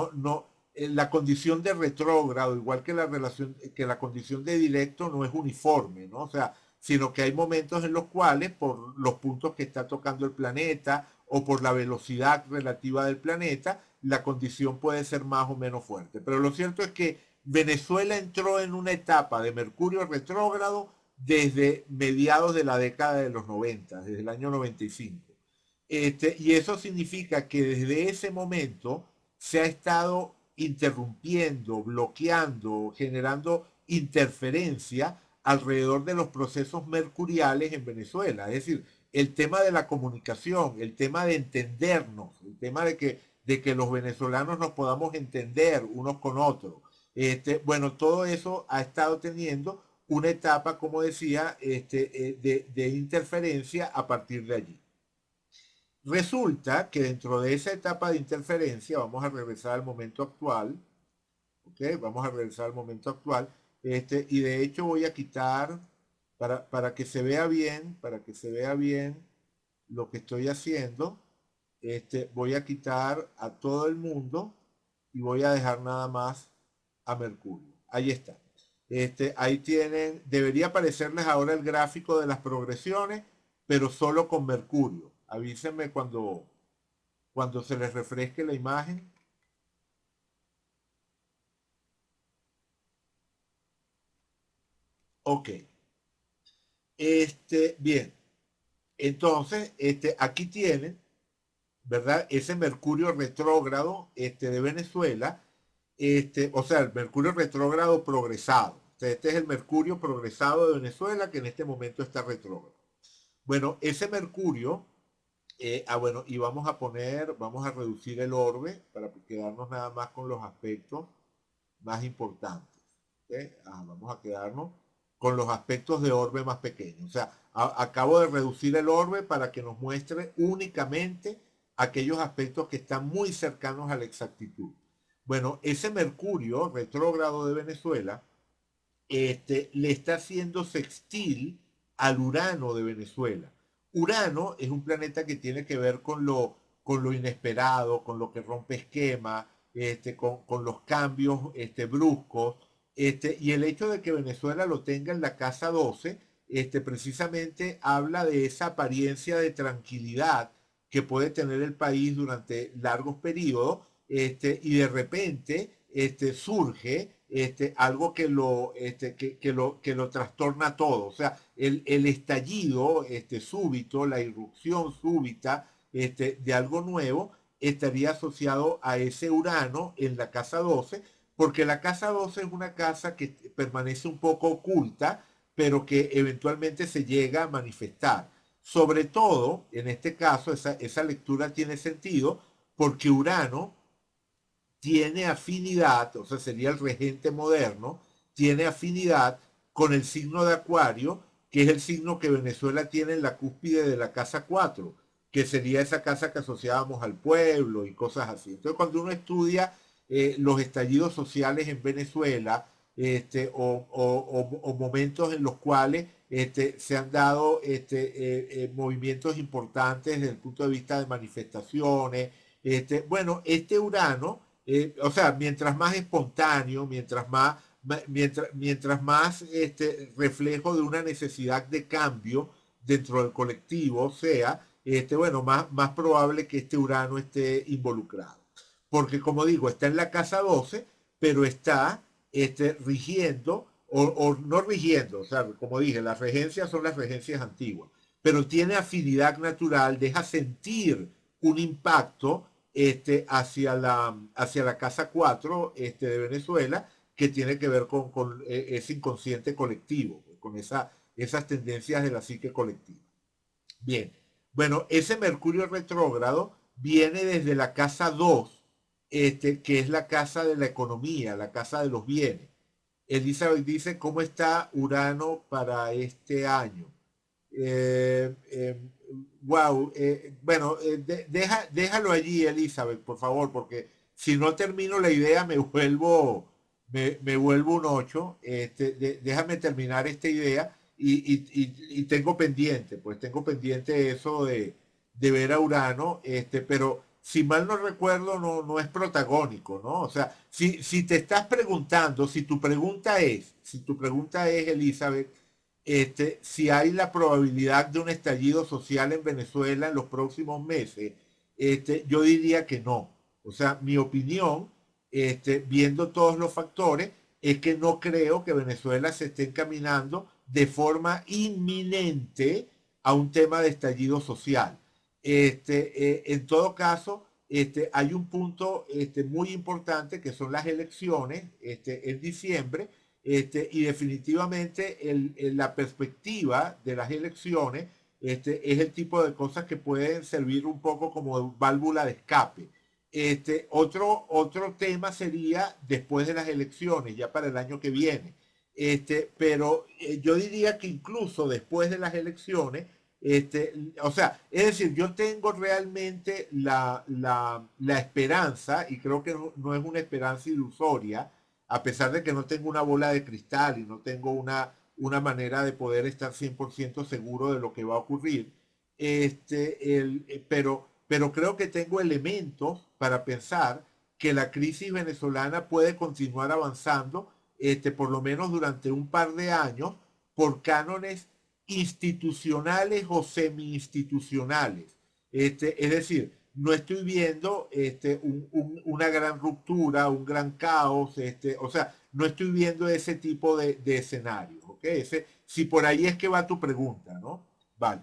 la condición de retrógrado, igual que la condición de directo, no es uniforme, ¿no? O sea, sino que hay momentos en los cuales, por los puntos que está tocando el planeta o por la velocidad relativa del planeta, la condición puede ser más o menos fuerte. Pero lo cierto es que Venezuela entró en una etapa de mercurio retrógrado desde mediados de la década de los 90, desde el año 95. Y eso significa que desde ese momento se ha estado interrumpiendo, bloqueando, generando interferencia alrededor de los procesos mercuriales en Venezuela. Es decir, el tema de la comunicación, el tema de entendernos, el tema de que los venezolanos nos podamos entender unos con otros. Bueno, todo eso ha estado teniendo una etapa, como decía, de interferencia a partir de allí. Resulta que dentro de esa etapa de interferencia, vamos a regresar al momento actual, ¿ok? Vamos a regresar al momento actual, y de hecho voy a quitar, para que se vea bien, para que se vea bien lo que estoy haciendo, voy a quitar a todo el mundo y voy a dejar nada más a Mercurio. Ahí está. Ahí tienen, debería aparecerles ahora el gráfico de las progresiones, pero solo con Mercurio. Avísenme cuando se les refresque la imagen. Ok. Bien. Entonces, aquí tienen, ¿verdad? Ese Mercurio retrógrado, de Venezuela, o sea, el Mercurio retrógrado progresado. O sea, este es el Mercurio progresado de Venezuela que en este momento está retrógrado. Bueno, ese Mercurio, bueno, y vamos a reducir el orbe para quedarnos nada más con los aspectos más importantes. ¿Okay? Vamos a quedarnos con los aspectos de orbe más pequeños. O sea, acabo de reducir el orbe para que nos muestre únicamente aquellos aspectos que están muy cercanos a la exactitud. Bueno, ese Mercurio retrógrado de Venezuela le está haciendo sextil al Urano de Venezuela. Urano es un planeta que tiene que ver con lo inesperado, con lo que rompe esquema, con los cambios bruscos. Y el hecho de que Venezuela lo tenga en la casa 12, precisamente habla de esa apariencia de tranquilidad que puede tener el país durante largos periodos, y de repente surge algo que lo trastorna todo. O sea, el estallido súbito, la irrupción súbita de algo nuevo, estaría asociado a ese Urano en la casa 12, porque la casa 12 es una casa que permanece un poco oculta, pero que eventualmente se llega a manifestar. Sobre todo, en este caso, esa lectura tiene sentido porque Urano tiene afinidad, o sea, sería el regente moderno, tiene afinidad con el signo de Acuario, que es el signo que Venezuela tiene en la cúspide de la casa 4, que sería esa casa que asociábamos al pueblo y cosas así. Entonces, cuando uno estudia los estallidos sociales en Venezuela, o momentos en los cuales se han dado movimientos importantes desde el punto de vista de manifestaciones. Bueno, este Urano, o sea, mientras más espontáneo, mientras más reflejo de una necesidad de cambio dentro del colectivo sea, bueno, más probable que este Urano esté involucrado. Porque como digo, está en la casa 12, pero está rigiendo, o no rigiendo, o sea, como dije, las regencias son las regencias antiguas, pero tiene afinidad natural, deja sentir un impacto hacia la casa 4 de Venezuela, que tiene que ver con ese inconsciente colectivo, con esas tendencias de la psique colectiva. Bien, bueno, ese Mercurio retrógrado viene desde la casa 2, que es la casa de la economía, la casa de los bienes. Elizabeth dice, ¿cómo está Urano para este año? Eh, eh, wow, bueno, déjalo allí, Elizabeth, por favor, porque si no termino la idea me vuelvo un 8. Déjame terminar esta idea y tengo pendiente, pues tengo pendiente eso de ver a Urano, pero si mal no recuerdo, no es protagónico, ¿no? O sea, si te estás preguntando, si tu pregunta es, Elizabeth, si hay la probabilidad de un estallido social en Venezuela en los próximos meses, yo diría que no. O sea, mi opinión, viendo todos los factores, es que no creo que Venezuela se esté encaminando de forma inminente a un tema de estallido social. En todo caso, hay un punto muy importante que son las elecciones en diciembre, y definitivamente la perspectiva de las elecciones es el tipo de cosas que pueden servir un poco como válvula de escape. Otro tema sería después de las elecciones, ya para el año que viene. Pero yo diría que incluso después de las elecciones, o sea, es decir, yo tengo realmente la esperanza, y creo que no es una esperanza ilusoria, a pesar de que no tengo una bola de cristal y no tengo una manera de poder estar 100% seguro de lo que va a ocurrir, pero creo que tengo elementos para pensar que la crisis venezolana puede continuar avanzando, por lo menos durante un par de años, por cánones institucionales o semi-institucionales. Es decir, no estoy viendo una gran ruptura, un gran caos, o sea, no estoy viendo ese tipo de escenarios, ¿ok? Si por ahí es que va tu pregunta, ¿no? Vale.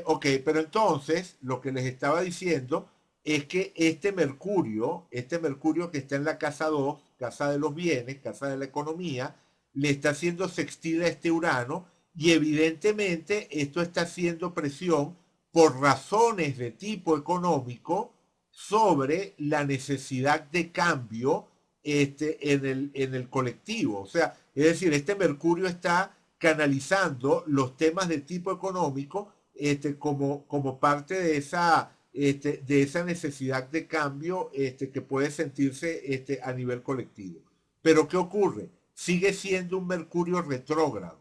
Ok, pero entonces lo que les estaba diciendo es que este Mercurio que está en la casa 2, casa de los bienes, casa de la economía, le está haciendo sextil a este Urano, y evidentemente esto está haciendo presión por razones de tipo económico sobre la necesidad de cambio en el colectivo. O sea, es decir, este Mercurio está canalizando los temas de tipo económico como parte de esa necesidad de cambio que puede sentirse a nivel colectivo. Pero ¿qué ocurre? Sigue siendo un Mercurio retrógrado.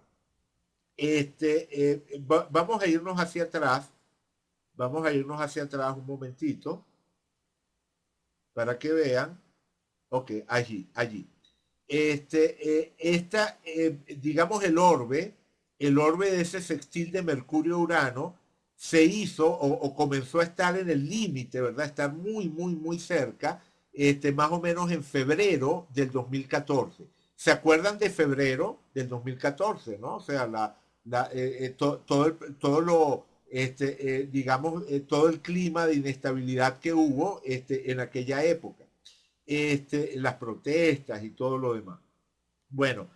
Vamos a irnos hacia atrás, vamos a irnos hacia atrás un momentito para que vean. Ok, allí. Digamos, el orbe de ese sextil de Mercurio-Urano se hizo o comenzó a estar en el límite, ¿verdad? Estar muy, muy, muy cerca, más o menos en febrero del 2014. ¿Se acuerdan de febrero del 2014, no? O sea, todo lo, digamos, todo el clima de inestabilidad que hubo en aquella época, las protestas y todo lo demás. Bueno,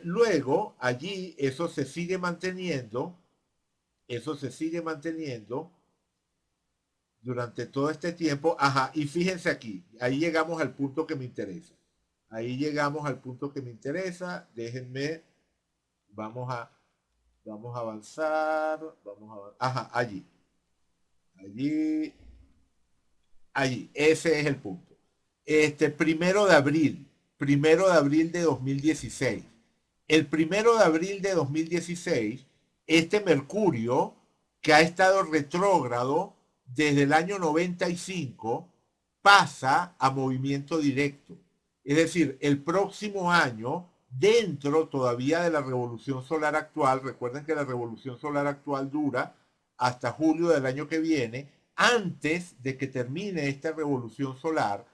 luego allí eso se sigue manteniendo durante todo este tiempo. Ajá, y fíjense aquí, ahí llegamos al punto que me interesa. Ahí llegamos al punto que me interesa. Déjenme, vamos a, vamos a avanzar, ajá, allí, allí, allí, ese es el punto. Primero de abril de 2016. El primero de abril de 2016, este Mercurio, que ha estado retrógrado desde el año 95, pasa a movimiento directo. Es decir, el próximo año, dentro todavía de la revolución solar actual, recuerden que la revolución solar actual dura hasta julio del año que viene, antes de que termine esta revolución solar,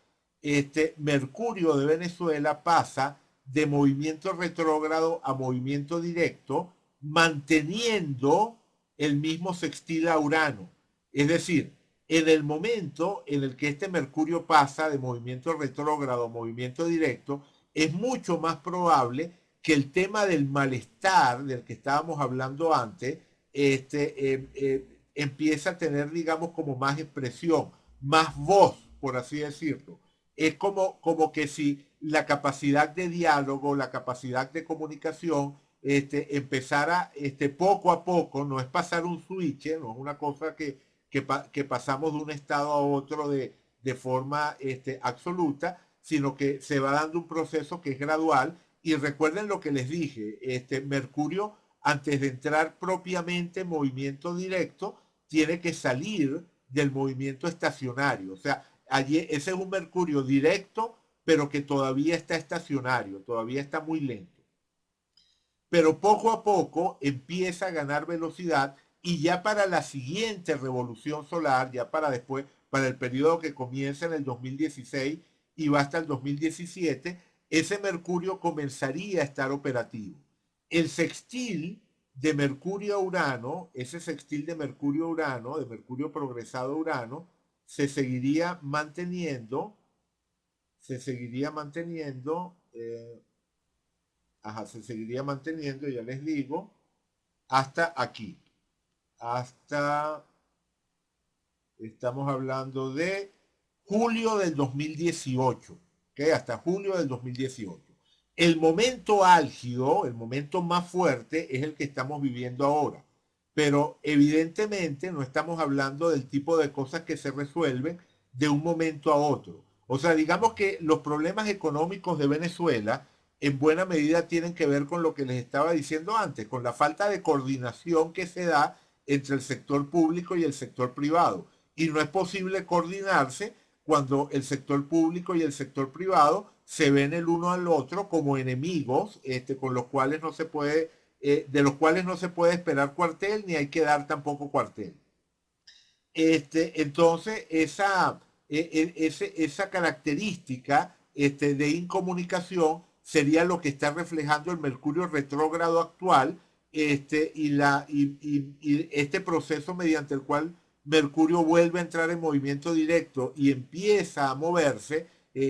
Mercurio de Venezuela pasa de movimiento retrógrado a movimiento directo, manteniendo el mismo sextil a Urano. Es decir, en el momento en el que este Mercurio pasa de movimiento retrógrado a movimiento directo, es mucho más probable que el tema del malestar del que estábamos hablando antes empieza a tener, digamos, como más expresión, más voz, por así decirlo. Es como que si la capacidad de diálogo, la capacidad de comunicación, empezara poco a poco, no es pasar un switch, no es una cosa que pasamos de un estado a otro de forma absoluta, sino que se va dando un proceso que es gradual. Y recuerden lo que les dije, Mercurio, antes de entrar propiamente en movimiento directo, tiene que salir del movimiento estacionario. O sea, allí, ese es un Mercurio directo, pero que todavía está estacionario, todavía está muy lento. Pero poco a poco empieza a ganar velocidad y ya para la siguiente revolución solar, ya para después, para el periodo que comienza en el 2016 y va hasta el 2017, ese Mercurio comenzaría a estar operativo. El sextil de Mercurio a Urano, ese sextil de Mercurio a Urano, de Mercurio progresado a Urano, se seguiría manteniendo, se seguiría manteniendo, ajá, se seguiría manteniendo, ya les digo, hasta aquí, hasta, estamos hablando de julio del 2018, ¿okay? Hasta julio del 2018. El momento álgido, el momento más fuerte es el que estamos viviendo ahora, pero evidentemente no estamos hablando del tipo de cosas que se resuelven de un momento a otro. O sea, digamos que los problemas económicos de Venezuela en buena medida tienen que ver con lo que les estaba diciendo antes, con la falta de coordinación que se da entre el sector público y el sector privado. Y no es posible coordinarse cuando el sector público y el sector privado se ven el uno al otro como enemigos, con los cuales no se puede, de los cuales no se puede esperar cuartel ni hay que dar tampoco cuartel. Entonces, esa característica de incomunicación sería lo que está reflejando el Mercurio retrógrado actual y este proceso mediante el cual Mercurio vuelve a entrar en movimiento directo y empieza a moverse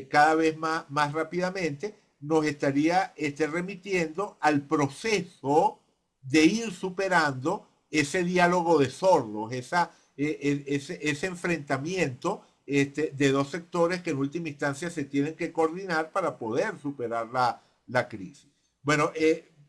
cada vez más rápidamente, nos estaría remitiendo al proceso de ir superando ese diálogo de sordos, ese enfrentamiento de dos sectores que en última instancia se tienen que coordinar para poder superar la crisis. Bueno,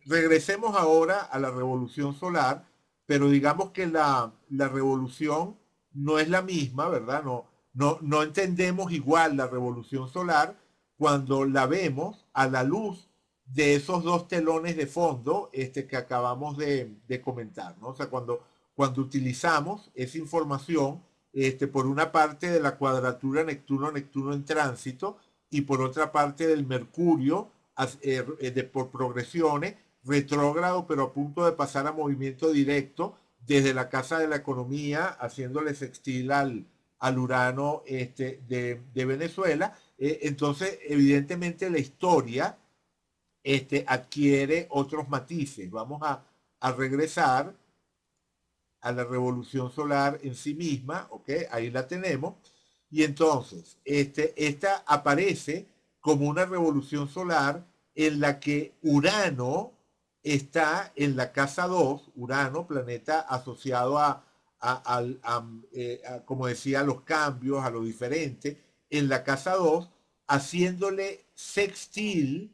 regresemos ahora a la revolución solar, pero digamos que la revolución no es la misma, ¿verdad? No entendemos igual la revolución solar cuando la vemos a la luz de esos dos telones de fondo que acabamos de comentar, ¿no? O sea, cuando utilizamos esa información, por una parte de la cuadratura Neptuno-Neptuno en tránsito y por otra parte del Mercurio por progresiones, retrógrado pero a punto de pasar a movimiento directo desde la Casa de la Economía, haciéndole sextil al Urano de Venezuela. Entonces, evidentemente la historia adquiere otros matices. Vamos a regresar a la revolución solar en sí misma, ¿ok? Ahí la tenemos. Y entonces, esta aparece como una revolución solar en la que Urano está en la casa 2, Urano, planeta asociado como decía, a los cambios, a lo diferente, en la casa 2, haciéndole sextil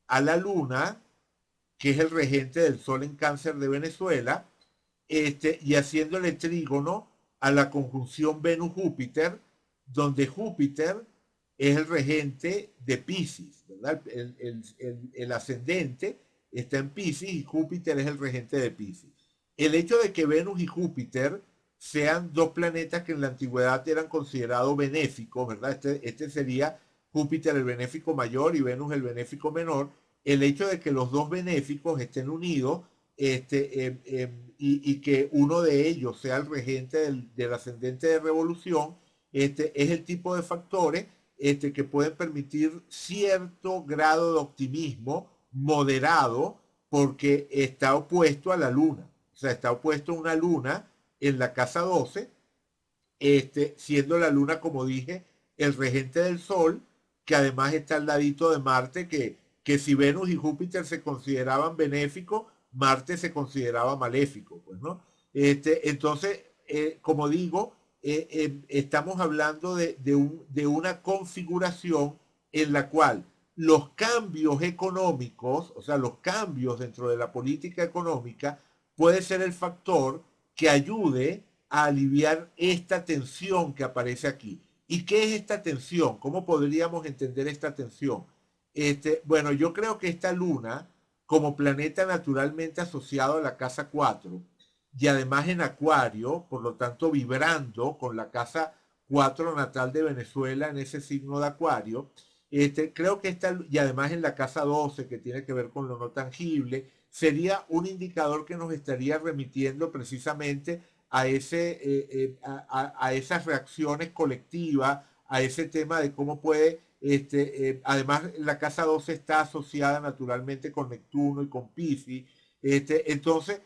a la Luna, que es el regente del Sol en Cáncer de Venezuela, y haciéndole trígono a la conjunción Venus-Júpiter, donde Júpiter es el regente de Pisces, ¿verdad? El ascendente está en Pisces y Júpiter es el regente de Pisces. El hecho de que Venus y Júpiter sean dos planetas que en la antigüedad eran considerados benéficos, ¿verdad? Este sería Júpiter el benéfico mayor y Venus el benéfico menor. El hecho de que los dos benéficos estén unidos y que uno de ellos sea el regente del ascendente de revolución, es el tipo de factores que pueden permitir cierto grado de optimismo moderado porque está opuesto a la luna. O sea, está opuesto a una luna en la casa 12, siendo la luna, como dije, el regente del Sol, que además está al ladito de Marte, que si Venus y Júpiter se consideraban benéficos, Marte se consideraba maléfico, pues, ¿no? Entonces, como digo, estamos hablando de una configuración en la cual los cambios económicos, o sea, los cambios dentro de la política económica, puede ser el factor que ayude a aliviar esta tensión que aparece aquí. ¿Y qué es esta tensión? ¿Cómo podríamos entender esta tensión? Bueno, yo creo que esta luna, como planeta naturalmente asociado a la casa 4 y además en Acuario, por lo tanto vibrando con la casa 4 natal de Venezuela en ese signo de Acuario, creo que esta, y además en la casa 12 que tiene que ver con lo no tangible, sería un indicador que nos estaría remitiendo precisamente a, a esas reacciones colectivas, a ese tema de cómo puede, además la casa 12 está asociada naturalmente con Neptuno y con Piscis, entonces,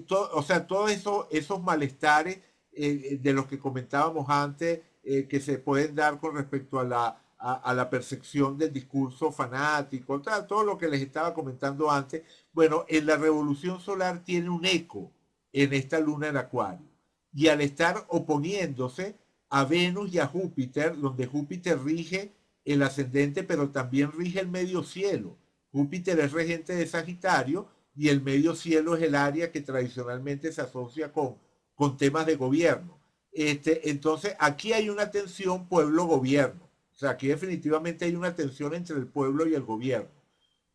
o sea, todos esos malestares de los que comentábamos antes, que se pueden dar con respecto a la percepción del discurso fanático, todo lo que les estaba comentando antes, bueno, en la revolución solar tiene un eco en esta luna en Acuario. Y al estar oponiéndose a Venus y a Júpiter, donde Júpiter rige el ascendente, pero también rige el medio cielo. Júpiter es regente de Sagitario y el medio cielo es el área que tradicionalmente se asocia con temas de gobierno. Entonces, aquí hay una tensión pueblo-gobierno. O sea, aquí definitivamente hay una tensión entre el pueblo y el gobierno.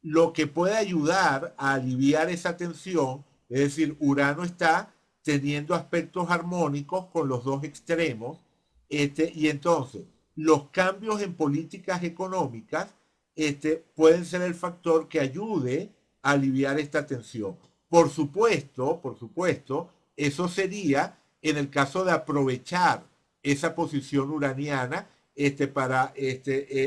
Lo que puede ayudar a aliviar esa tensión, es decir, Urano está teniendo aspectos armónicos con los dos extremos, y entonces los cambios en políticas económicas pueden ser el factor que ayude a aliviar esta tensión. Por supuesto, eso sería en el caso de aprovechar esa posición uraniana para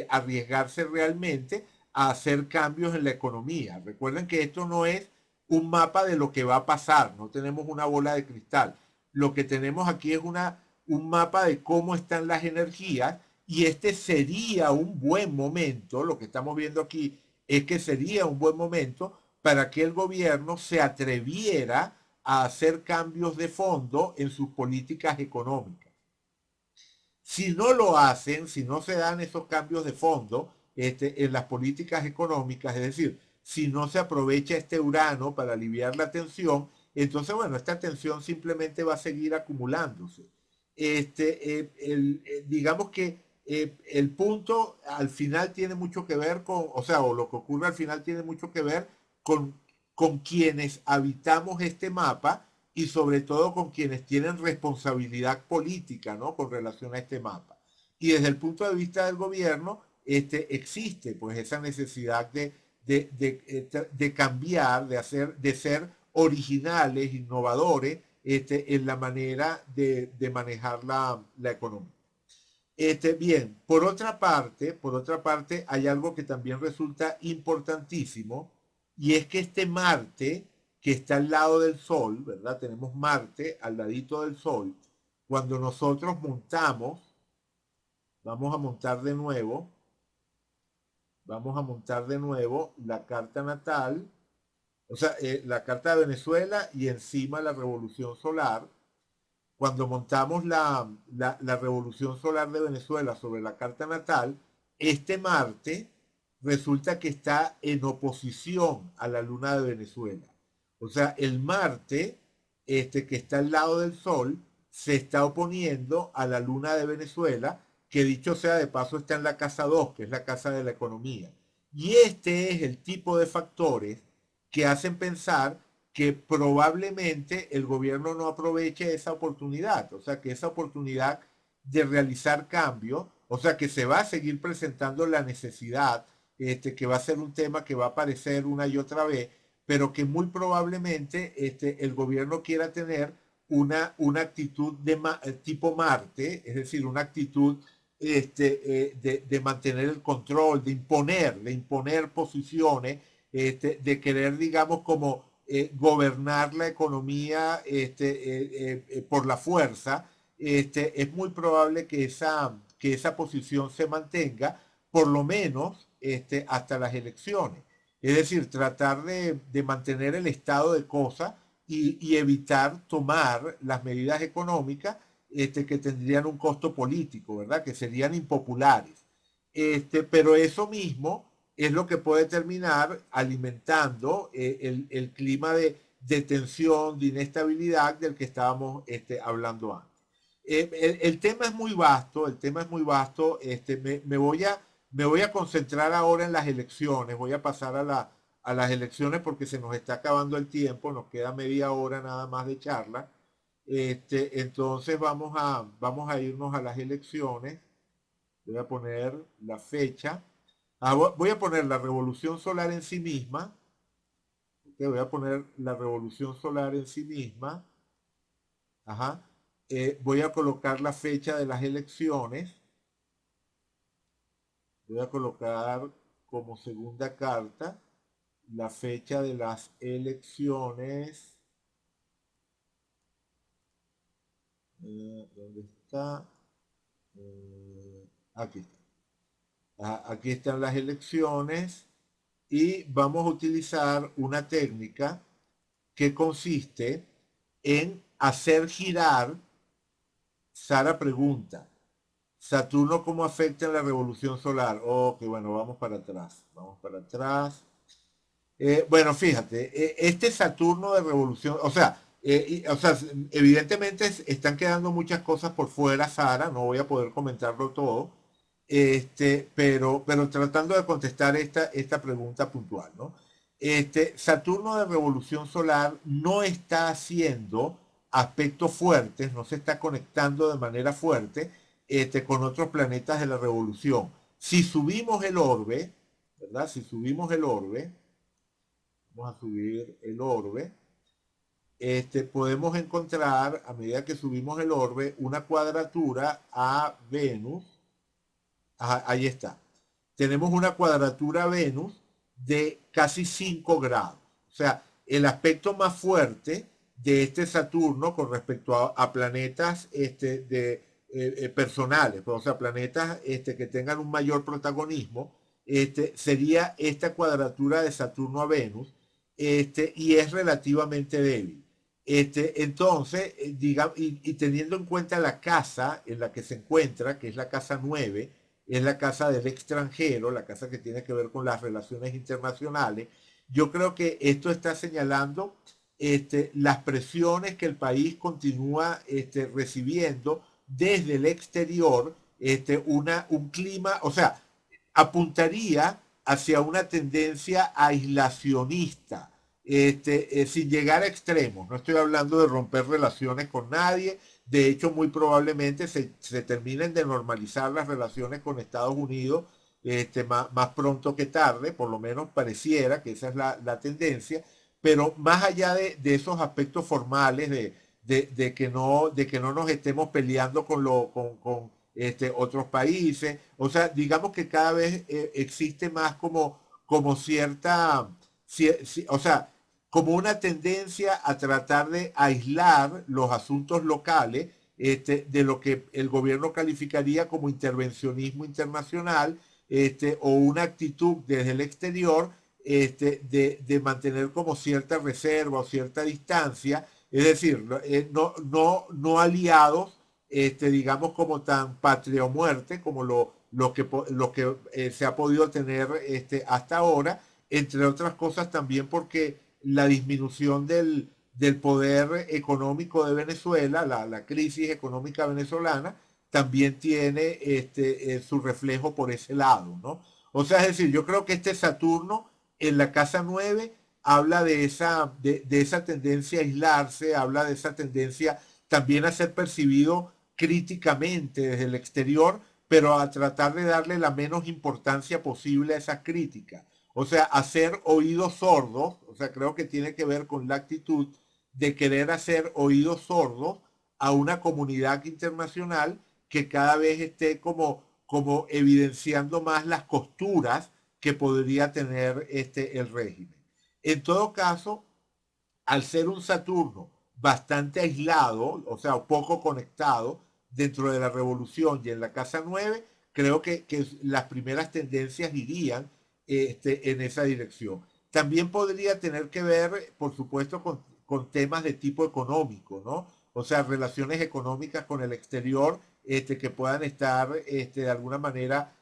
arriesgarse realmente a hacer cambios en la economía. Recuerden que esto no es un mapa de lo que va a pasar, no tenemos una bola de cristal. Lo que tenemos aquí es un mapa de cómo están las energías y este sería un buen momento, lo que estamos viendo aquí es que sería un buen momento para que el gobierno se atreviera a hacer cambios de fondo en sus políticas económicas. Si no lo hacen, si no se dan esos cambios de fondo en las políticas económicas, es decir, si no se aprovecha este Urano para aliviar la tensión, entonces, bueno, esta tensión simplemente va a seguir acumulándose. Digamos que el punto al final tiene mucho que ver con, o sea, o lo que ocurre al final tiene mucho que ver con, con quienes habitamos este mapa y sobre todo con quienes tienen responsabilidad política, ¿no? Con relación a este mapa. Y desde el punto de vista del gobierno, existe pues esa necesidad de cambiar, de ser originales, innovadores en la manera de manejar la economía. Bien, por otra parte, hay algo que también resulta importantísimo, y es que este Marte, que está al lado del Sol, ¿verdad? Tenemos Marte al ladito del Sol. Cuando nosotros montamos, vamos a montar de nuevo, vamos a montar de nuevo la carta natal, o sea, la carta de Venezuela y encima la revolución solar. Cuando montamos la revolución solar de Venezuela sobre la carta natal, este Marte resulta que está en oposición a la luna de Venezuela. O sea, el Marte, que está al lado del Sol, se está oponiendo a la luna de Venezuela, que dicho sea de paso está en la casa 2, que es la casa de la economía. Y este es el tipo de factores que hacen pensar que probablemente el gobierno no aproveche esa oportunidad, o sea, que esa oportunidad de realizar cambios, o sea, que se va a seguir presentando la necesidad, que va a ser un tema que va a aparecer una y otra vez, pero que muy probablemente el gobierno quiera tener una actitud tipo Marte, es decir, una actitud de mantener el control, de imponer posiciones, de querer, digamos, como gobernar la economía por la fuerza. Es muy probable que esa posición se mantenga, por lo menos hasta las elecciones. Es decir, tratar de mantener el estado de cosas y evitar tomar las medidas económicas que tendrían un costo político, ¿verdad? Que serían impopulares. Pero eso mismo es lo que puede terminar alimentando el clima de tensión, de inestabilidad del que estábamos hablando antes. El tema es muy vasto, el tema es muy vasto. Me voy a concentrar ahora en las elecciones, voy a pasar a las elecciones porque se nos está acabando el tiempo, nos queda media hora nada más de charla. Entonces vamos a irnos a las elecciones. Voy a poner la fecha. Voy a poner la revolución solar en sí misma. Okay, voy a poner la revolución solar en sí misma. Ajá. Voy a colocar la fecha de las elecciones. Voy a colocar como segunda carta la fecha de las elecciones. ¿Dónde está? Aquí está. Aquí están las elecciones y vamos a utilizar una técnica que consiste en hacer girar. Sara pregunta, ¿Saturno cómo afecta en la revolución solar? Ok, bueno, vamos para atrás. Vamos para atrás. Bueno, fíjate, este Saturno de revolución, o sea, evidentemente están quedando muchas cosas por fuera, Sara, no voy a poder comentarlo todo, pero tratando de contestar esta pregunta puntual, ¿no? Saturno de revolución solar no está haciendo aspectos fuertes, no se está conectando de manera fuerte con otros planetas de la revolución. Si subimos el orbe, ¿verdad? Si subimos el orbe, vamos a subir el orbe, podemos encontrar, a medida que subimos el orbe, una cuadratura a Venus. Ajá, ahí está. Tenemos una cuadratura a Venus de casi 5 grados. O sea, el aspecto más fuerte de este Saturno con respecto a planetas personales, pues, o sea, planetas que tengan un mayor protagonismo, sería esta cuadratura de Saturno a Venus, y es relativamente débil. Entonces, digamos, y teniendo en cuenta la casa en la que se encuentra, que es la casa 9, es la casa del extranjero, la casa que tiene que ver con las relaciones internacionales, yo creo que esto está señalando las presiones que el país continúa recibiendo desde el exterior, un clima, o sea, apuntaría hacia una tendencia aislacionista, sin llegar a extremos. No estoy hablando de romper relaciones con nadie. De hecho, muy probablemente se terminen de normalizar las relaciones con Estados Unidos más pronto que tarde, por lo menos pareciera que esa es la tendencia, pero más allá de esos aspectos formales de que no nos estemos peleando con otros países. O sea, digamos que cada vez existe más como cierta, o sea, como una tendencia a tratar de aislar los asuntos locales de lo que el gobierno calificaría como intervencionismo internacional o una actitud desde el exterior de mantener como cierta reserva o cierta distancia, es decir, no aliados, digamos, como tan patria o muerte como lo que se ha podido tener hasta ahora, entre otras cosas también porque la disminución del poder económico de Venezuela, la crisis económica venezolana, también tiene su reflejo por ese lado, ¿no? O sea, es decir, yo creo que este Saturno en la casa 9 habla de esa tendencia a aislarse, habla de esa tendencia también a ser percibido críticamente desde el exterior, pero a tratar de darle la menos importancia posible a esa crítica. O sea, hacer oídos sordos, o sea, creo que tiene que ver con la actitud de querer hacer oídos sordos a una comunidad internacional que cada vez esté como evidenciando más las costuras que podría tener el régimen. En todo caso, al ser un Saturno bastante aislado, o sea, poco conectado dentro de la revolución y en la casa 9, creo que las primeras tendencias irían en esa dirección. También podría tener que ver, por supuesto, con temas de tipo económico, ¿no? O sea, relaciones económicas con el exterior que puedan estar de alguna manera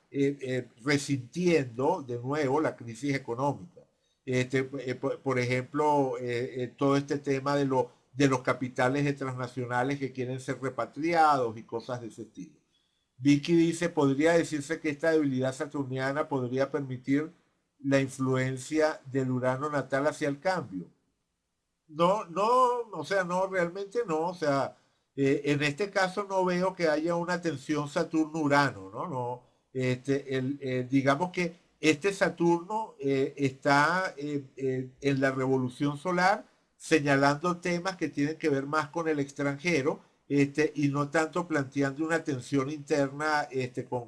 resintiendo de nuevo la crisis económica. Por ejemplo, todo este tema de los capitales transnacionales que quieren ser repatriados y cosas de ese estilo. Vicky dice, podría decirse que esta debilidad saturniana podría permitir la influencia del Urano natal hacia el cambio. No, no, o sea, no, realmente no, o sea, en este caso no veo que haya una tensión Saturno-Urano, ¿no? No, digamos que este Saturno está en la revolución solar señalando temas que tienen que ver más con el extranjero, y no tanto planteando una tensión interna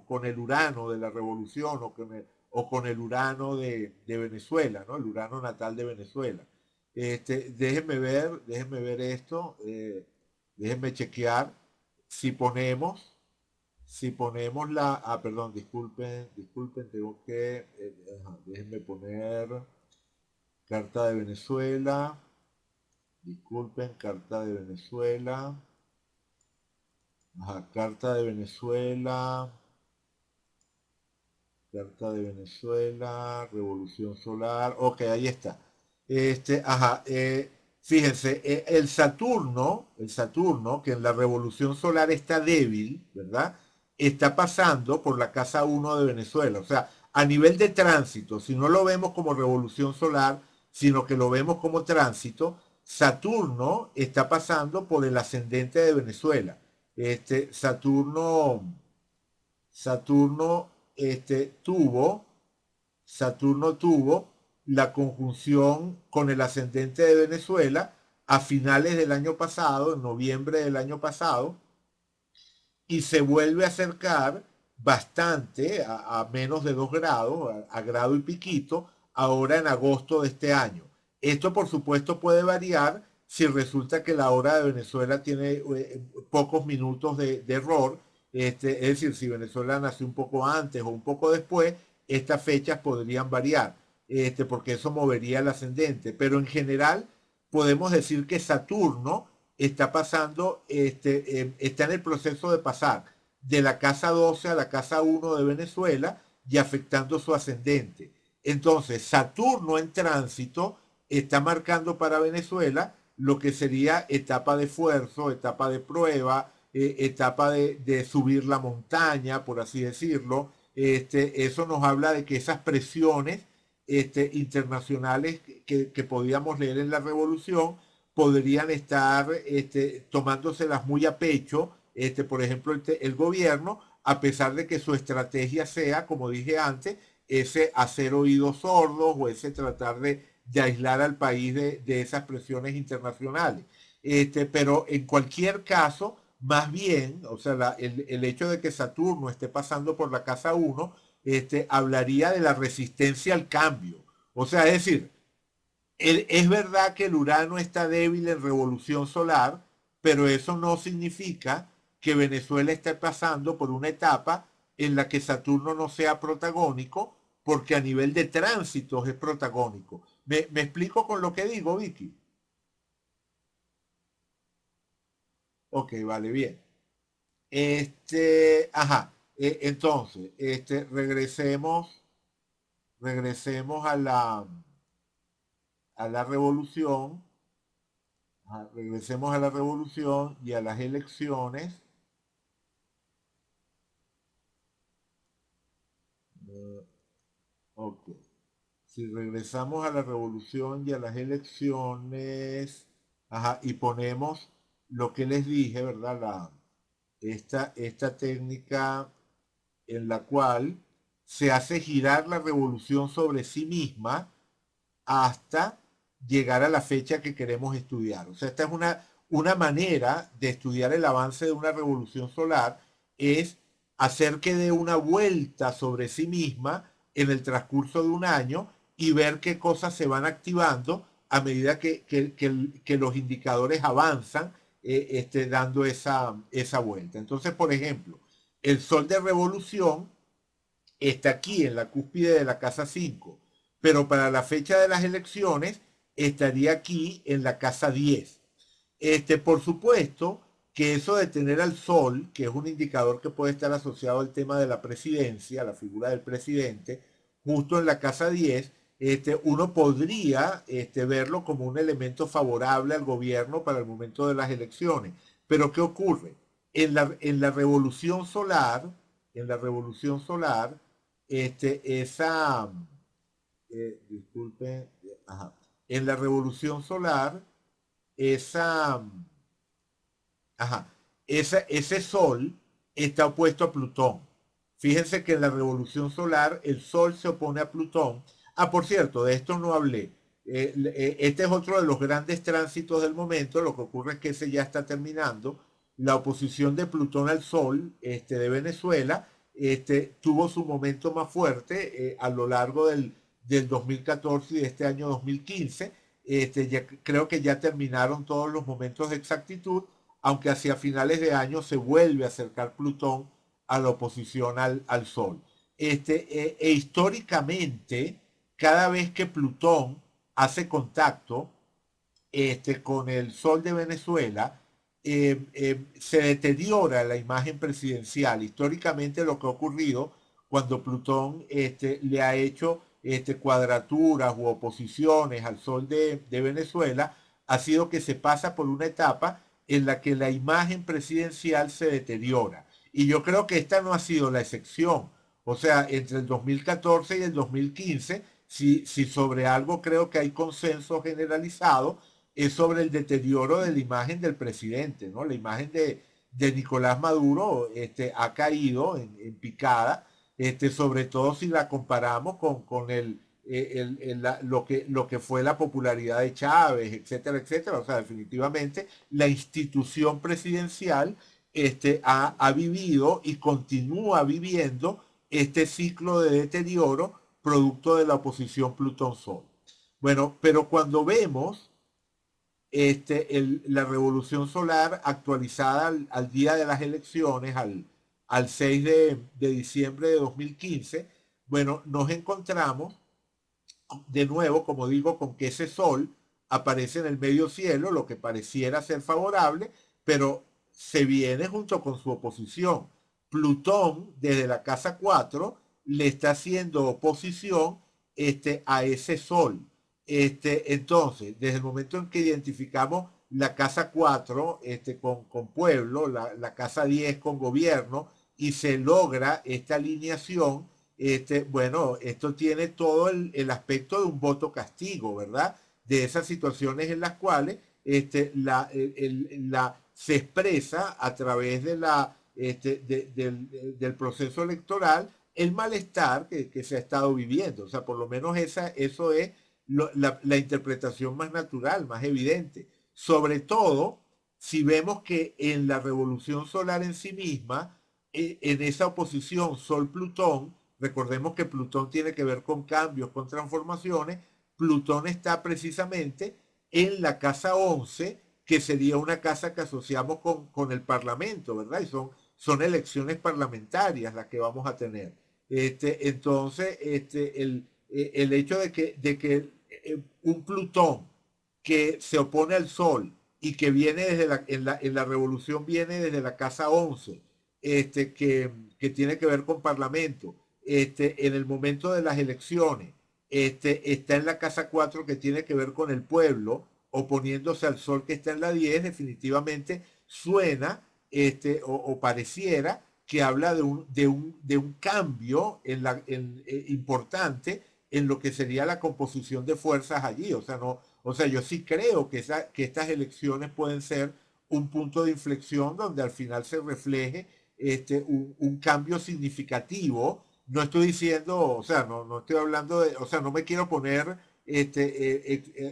con el Urano de la revolución o con el Urano de Venezuela, ¿no? El Urano natal de Venezuela. Déjenme ver esto, déjenme chequear si ponemos, si ponemos perdón, disculpen, tengo que, déjenme poner carta de Venezuela, disculpen, carta de Venezuela, carta de Venezuela, carta de Venezuela, Revolución Solar. Ok, ahí está. Fíjense, el Saturno, que en la Revolución Solar está débil, ¿verdad? Está pasando por la casa 1 de Venezuela. O sea, a nivel de tránsito, si no lo vemos como Revolución Solar, sino que lo vemos como tránsito, Saturno está pasando por el ascendente de Venezuela. Saturno tuvo Saturno tuvo la conjunción con el ascendente de Venezuela a finales del año pasado, en noviembre del año pasado, y se vuelve a acercar bastante a menos de 2 grados, a grado y piquito, ahora en agosto de este año. Esto por supuesto puede variar si resulta que la hora de Venezuela tiene pocos minutos de error, es decir, si Venezuela nació un poco antes o un poco después, estas fechas podrían variar, porque eso movería el ascendente, pero en general podemos decir que Saturno está pasando, está en el proceso de pasar de la casa 12 a la casa 1 de Venezuela y afectando su ascendente. Entonces, Saturno en tránsito está marcando para Venezuela lo que sería etapa de esfuerzo, etapa de prueba, etapa de subir la montaña, por así decirlo. Eso nos habla de que esas presiones internacionales que podíamos leer en la revolución podrían estar tomándoselas muy a pecho, por ejemplo, el gobierno, a pesar de que su estrategia sea, como dije antes, ese hacer oídos sordos o ese tratar de aislar al país de esas presiones internacionales. Pero en cualquier caso, más bien, o sea, el hecho de que Saturno esté pasando por la casa uno, hablaría de la resistencia al cambio. O sea, es decir, es verdad que el Urano está débil en revolución solar, pero eso no significa que Venezuela esté pasando por una etapa en la que Saturno no sea protagónico, porque a nivel de tránsitos es protagónico. ¿Me explico con lo que digo, Vicky? Ok, vale, bien. Ajá. Entonces, regresemos a la revolución. Ajá, regresemos a la revolución y a las elecciones. Eh, ok. Si regresamos a la revolución y a las elecciones, ajá, y ponemos lo que les dije, ¿verdad? Esta técnica en la cual se hace girar la revolución sobre sí misma hasta llegar a la fecha que queremos estudiar. O sea, esta es una manera de estudiar el avance de una revolución solar, es hacer que dé una vuelta sobre sí misma en el transcurso de un año y ver qué cosas se van activando a medida que los indicadores avanzan, dando esa vuelta. Entonces, por ejemplo, el sol de revolución está aquí en la cúspide de la casa 5, pero para la fecha de las elecciones estaría aquí en la casa 10. Por supuesto que eso de tener al sol, que es un indicador que puede estar asociado al tema de la presidencia, la figura del presidente, justo en la casa 10, uno podría verlo como un elemento favorable al gobierno para el momento de las elecciones. Pero ¿qué ocurre? En la revolución solar, en la revolución solar, disculpen, ajá, en la revolución solar, esa, ajá, ese sol está opuesto a Plutón. Fíjense que en la revolución solar el sol se opone a Plutón. Ah, por cierto, de esto no hablé. Este es otro de los grandes tránsitos del momento. Lo que ocurre es que ese ya está terminando. La oposición de Plutón al Sol, de Venezuela, tuvo su momento más fuerte a lo largo del 2014 y de este año 2015. Creo que ya terminaron todos los momentos de exactitud, aunque hacia finales de año se vuelve a acercar Plutón a la oposición al Sol. Históricamente, cada vez que Plutón hace contacto con el Sol de Venezuela, se deteriora la imagen presidencial. Históricamente lo que ha ocurrido cuando Plutón le ha hecho cuadraturas u oposiciones al Sol de Venezuela, ha sido que se pasa por una etapa en la que la imagen presidencial se deteriora. Y yo creo que esta no ha sido la excepción. O sea, entre el 2014 y el 2015, si sobre algo creo que hay consenso generalizado, es sobre el deterioro de la imagen del presidente, ¿no? La imagen de Nicolás Maduro ha caído en picada, sobre todo si la comparamos con lo que fue la popularidad de Chávez, etcétera, etcétera. O sea, definitivamente la institución presidencial ha vivido y continúa viviendo este ciclo de deterioro producto de la oposición Plutón-Sol. Bueno, pero cuando vemos la revolución solar actualizada al día de las elecciones, al 6 de diciembre de 2015, bueno, nos encontramos de nuevo, como digo, con que ese sol aparece en el medio cielo, lo que pareciera ser favorable, pero se viene junto con su oposición. Plutón, desde la casa 4 le está haciendo oposición a ese sol. Entonces, desde el momento en que identificamos la casa 4 con pueblo, la casa 10 con gobierno, y se logra esta alineación, bueno, esto tiene todo el aspecto de un voto castigo, ¿verdad? De esas situaciones en las cuales se expresa a través del proceso electoral el malestar que se ha estado viviendo. O sea, por lo menos eso es la interpretación más natural, más evidente. sobre todo si vemos que en la revolución solar en sí misma, en esa oposición Sol-Plutón, recordemos que Plutón tiene que ver con cambios, con transformaciones, Plutón está precisamente en la casa 11, que sería una casa que asociamos con el Parlamento, ¿verdad? Y son elecciones parlamentarias las que vamos a tener. Entonces, el hecho de que un Plutón que se opone al Sol y que viene en la revolución viene desde la casa 11, que tiene que ver con Parlamento, en el momento de las elecciones, está en la casa 4 que tiene que ver con el pueblo, oponiéndose al Sol que está en la 10, definitivamente suena o pareciera que habla de un cambio importante en lo que sería la composición de fuerzas allí. O sea, yo sí creo que estas elecciones pueden ser un punto de inflexión donde al final se refleje un cambio significativo. No estoy diciendo, o sea, no estoy hablando de, o sea, no me quiero poner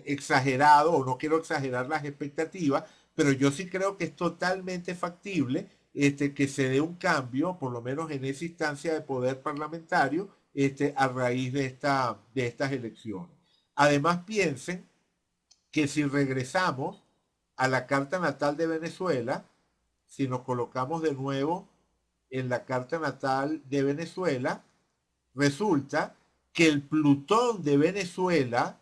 exagerado o no quiero exagerar las expectativas, pero yo sí creo que es totalmente factible que se dé un cambio, por lo menos en esa instancia de poder parlamentario, a raíz de estas elecciones. Además, piensen que si regresamos a la carta natal de Venezuela, si nos colocamos de nuevo en la carta natal de Venezuela, resulta que el Plutón de Venezuela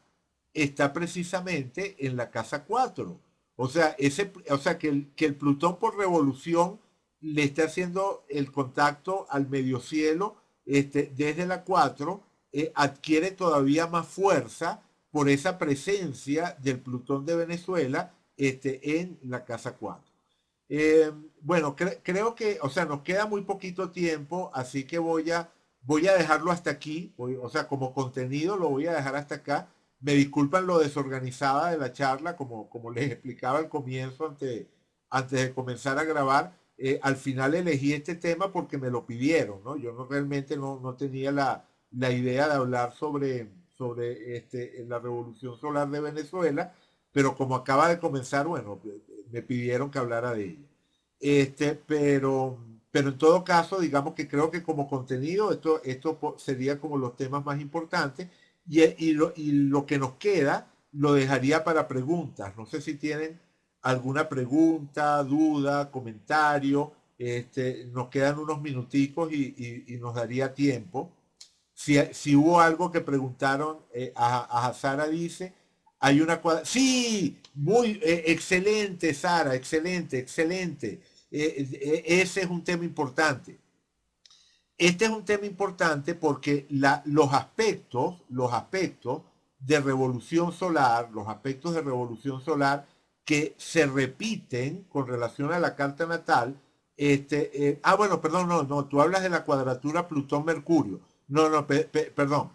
está precisamente en la casa 4. O sea que el Plutón por revolución le está haciendo el contacto al medio cielo desde la 4, adquiere todavía más fuerza por esa presencia del Plutón de Venezuela en la casa 4. Bueno, creo que, o sea, nos queda muy poquito tiempo, así que voy a dejarlo hasta aquí. O sea, como contenido lo voy a dejar hasta acá. Me disculpan lo desorganizada de la charla, como les explicaba al comienzo, antes de comenzar a grabar. Al final elegí este tema porque me lo pidieron, ¿no? Yo realmente no tenía la idea de hablar sobre la revolución solar de Venezuela, pero como acaba de comenzar, bueno, me pidieron que hablara de ella. Pero en todo caso, digamos que creo que como contenido esto sería como los temas más importantes y lo que nos queda lo dejaría para preguntas. No sé si tienen alguna pregunta, duda, comentario. Nos quedan unos minuticos y nos daría tiempo. Si hubo algo que preguntaron, a Sara dice, hay una cuadra. Sí, muy excelente, Sara, excelente, excelente. Ese es un tema importante. Este es un tema importante porque los aspectos de revolución solar, los aspectos de revolución solar que se repiten con relación a la carta natal, bueno, perdón, no, tú hablas de la cuadratura Plutón-Mercurio. No, no, perdón,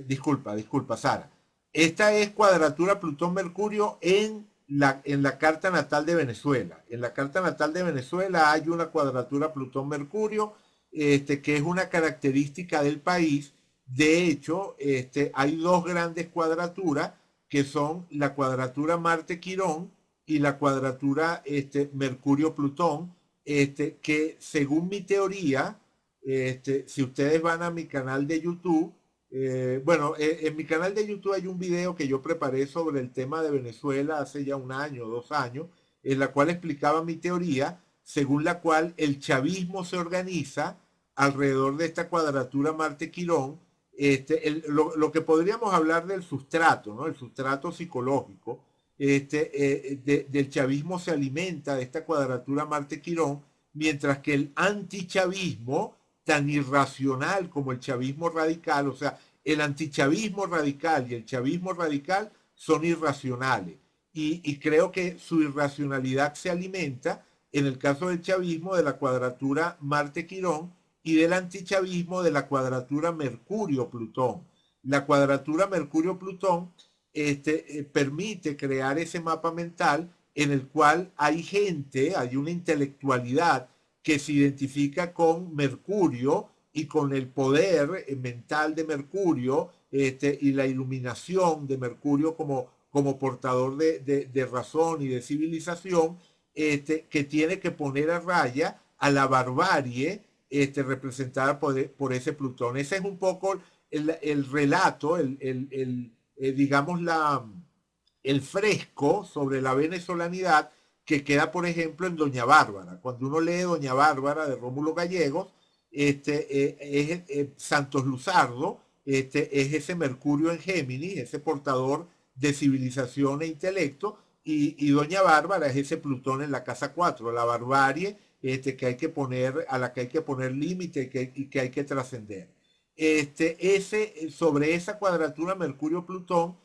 disculpa, Sara. Esta es cuadratura Plutón-Mercurio en la carta natal de Venezuela. En la carta natal de Venezuela hay una cuadratura Plutón-Mercurio, que es una característica del país. De hecho, hay dos grandes cuadraturas que son la cuadratura Marte-Quirón y la cuadratura Mercurio-Plutón, que según mi teoría, si ustedes van a mi canal de YouTube, bueno, en mi canal de YouTube hay un video que yo preparé sobre el tema de Venezuela hace ya un año, 2 años, en la cual explicaba mi teoría, según la cual el chavismo se organiza alrededor de esta cuadratura Marte-Quirón, lo que podríamos hablar del sustrato, ¿no? El sustrato psicológico, del chavismo se alimenta de esta cuadratura Marte-Quirón, mientras que el antichavismo, tan irracional como el chavismo radical, o sea, el antichavismo radical y el chavismo radical son irracionales. Y creo que su irracionalidad se alimenta, en el caso del chavismo, de la cuadratura Marte-Quirón y del antichavismo de la cuadratura Mercurio-Plutón. La cuadratura Mercurio-Plutón permite crear ese mapa mental en el cual hay una intelectualidad que se identifica con Mercurio y con el poder mental de Mercurio, y la iluminación de Mercurio como portador de razón y de civilización, que tiene que poner a raya a la barbarie representada por ese Plutón. Ese es un poco el relato, digamos, el fresco sobre la venezolanidad que queda, por ejemplo, en Doña Bárbara. Cuando uno lee Doña Bárbara de Rómulo Gallegos, Santos Luzardo es ese Mercurio en Géminis, ese portador de civilización e intelecto, y Doña Bárbara es ese Plutón en la casa 4, la barbarie que hay que poner, a la que hay que poner límite y que hay que trascender. Sobre esa cuadratura Mercurio-Plutón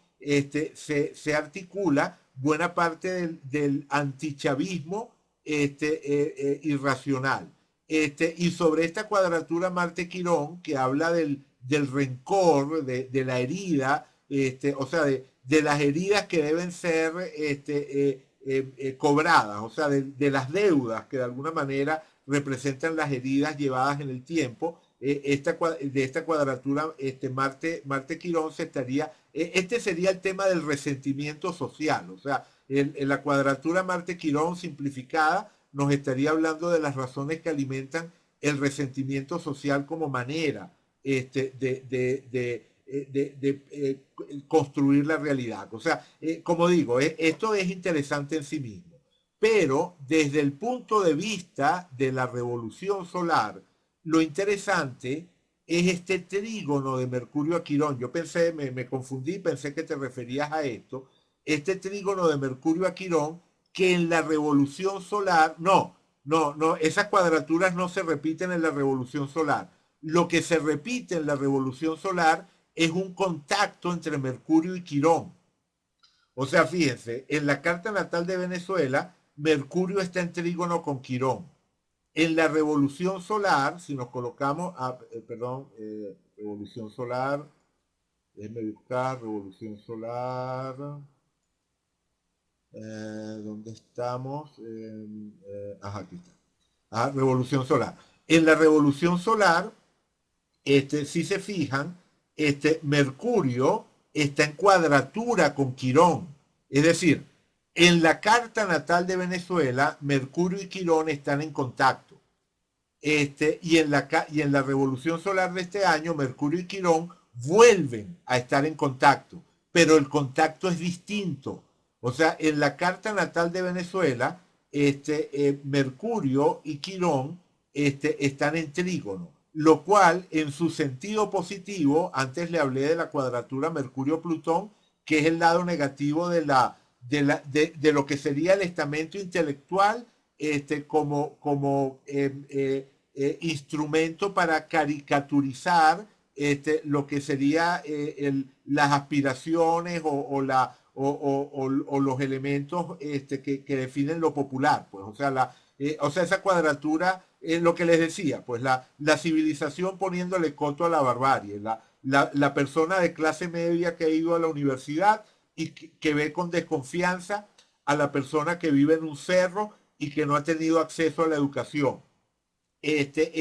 se articula buena parte del antichavismo irracional. Y sobre esta cuadratura Marte-Quirón, que habla del rencor, de la herida, o sea, de las heridas que deben ser cobradas, o sea, de las deudas que de alguna manera representan las heridas llevadas en el tiempo. De esta cuadratura Marte-Quirón se estaría, este sería el tema del resentimiento social, o sea, en la cuadratura Marte-Quirón simplificada nos estaría hablando de las razones que alimentan el resentimiento social como manera construir la realidad. O sea, como digo, esto es interesante en sí mismo, pero desde el punto de vista de la revolución solar, lo interesante es este trígono de Mercurio a Quirón. Yo pensé, me confundí, pensé que te referías a esto. Este trígono de Mercurio a Quirón, que en la revolución solar, no, esas cuadraturas no se repiten en la revolución solar. Lo que se repite en la revolución solar es un contacto entre Mercurio y Quirón. O sea, fíjense, en la carta natal de Venezuela, Mercurio está en trígono con Quirón. En la revolución solar, si nos colocamos, revolución solar, déjenme buscar, revolución solar, ¿dónde estamos? Aquí está. Revolución solar. En la revolución solar, si se fijan, Mercurio está en cuadratura con Quirón. Es decir, en la carta natal de Venezuela, Mercurio y Quirón están en contacto. Y en la revolución solar de este año, Mercurio y Quirón vuelven a estar en contacto, pero el contacto es distinto. O sea, en la carta natal de Venezuela, Mercurio y Quirón están en trígono, lo cual en su sentido positivo, antes le hablé de la cuadratura Mercurio-Plutón, que es el lado negativo de lo que sería el estamento intelectual como instrumento para caricaturizar lo que sería las aspiraciones o los elementos que definen lo popular. Pues, o sea, esa cuadratura es lo que les decía, pues la civilización poniéndole coto a la barbarie, la persona de clase media que ha ido a la universidad y que ve con desconfianza a la persona que vive en un cerro y que no ha tenido acceso a la educación. Ese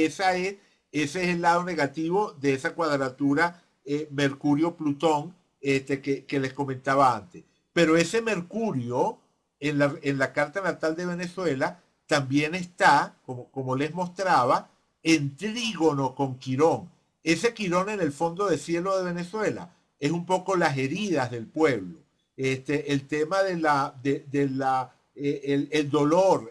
es el lado negativo de esa cuadratura Mercurio-Plutón que les comentaba antes. Pero ese Mercurio en la carta natal de Venezuela también está, como les mostraba, en trígono con Quirón. Ese Quirón en el fondo de cielo de Venezuela es un poco las heridas del pueblo. El tema el dolor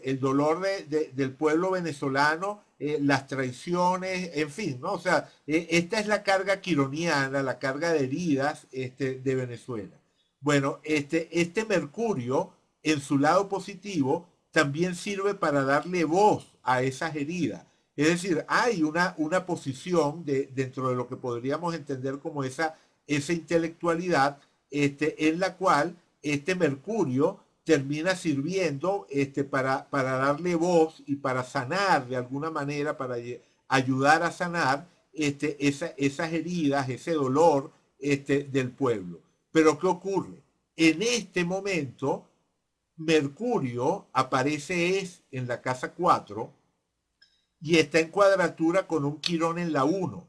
del pueblo venezolano, las traiciones, en fin, ¿no? O sea, esta es la carga quironiana, la carga de heridas de Venezuela. Bueno, este Mercurio, en su lado positivo, también sirve para darle voz a esas heridas. Es decir, hay una posición dentro de lo que podríamos entender como esa intelectualidad en la cual este Mercurio termina sirviendo para darle voz y para sanar de alguna manera, para ayudar a sanar esas heridas, ese dolor del pueblo. Pero ¿qué ocurre? En este momento, Mercurio aparece en la casa 4 y está en cuadratura con un Quirón en la 1.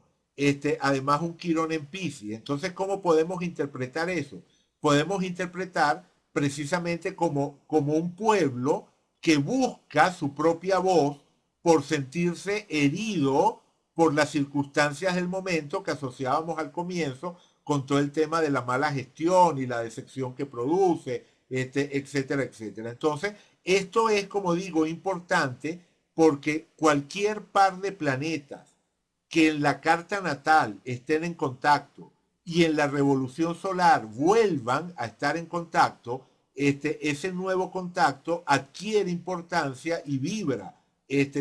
Además un Quirón en Piscis. Entonces, ¿cómo podemos interpretar eso? podemos interpretar precisamente como un pueblo que busca su propia voz por sentirse herido por las circunstancias del momento que asociábamos al comienzo con todo el tema de la mala gestión y la decepción que produce, etcétera, etcétera. Entonces, esto es, como digo, importante porque cualquier par de planetas que en la carta natal estén en contacto y en la revolución solar vuelvan a estar en contacto, ese nuevo contacto adquiere importancia y vibra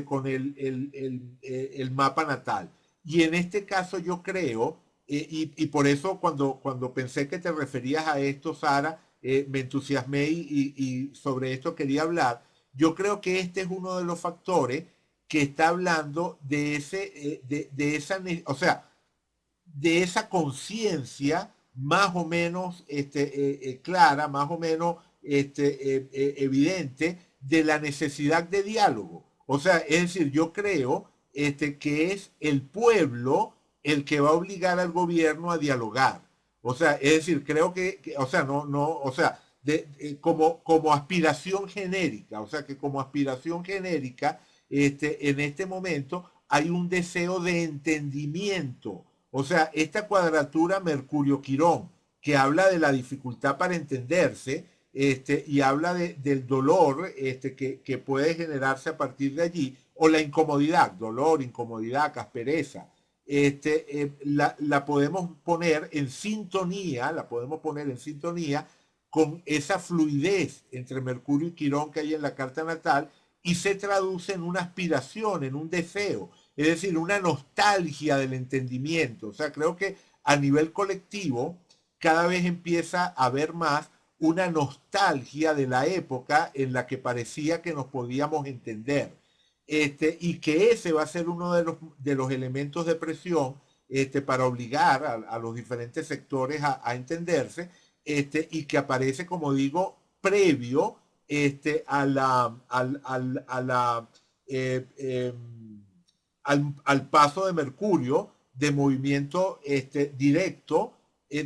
con el mapa natal. Y en este caso yo creo, y por eso cuando pensé que te referías a esto, Sara, me entusiasmé y sobre esto quería hablar. Yo creo que este es uno de los factores que está hablando de esa, o sea, de esa conciencia más o menos clara, más o menos evidente de la necesidad de diálogo. O sea, es decir, yo creo que es el pueblo el que va a obligar al gobierno a dialogar. O sea, es decir, creo o sea, o sea, como aspiración genérica, o sea, que como aspiración genérica, en este momento hay un deseo de entendimiento. O sea, esta cuadratura Mercurio-Quirón, que habla de la dificultad para entenderse, y habla del dolor que puede generarse a partir de allí, o la incomodidad, dolor, incomodidad, aspereza, la podemos poner en sintonía, la podemos poner en sintonía con esa fluidez entre Mercurio y Quirón que hay en la carta natal y se traduce en una aspiración, en un deseo, es decir, una nostalgia del entendimiento. O sea, creo que a nivel colectivo cada vez empieza a haber más una nostalgia de la época en la que parecía que nos podíamos entender. Y que ese va a ser uno de los elementos de presión para obligar a los diferentes sectores a entenderse, y que aparece, como digo, previo a la al paso de Mercurio de movimiento directo,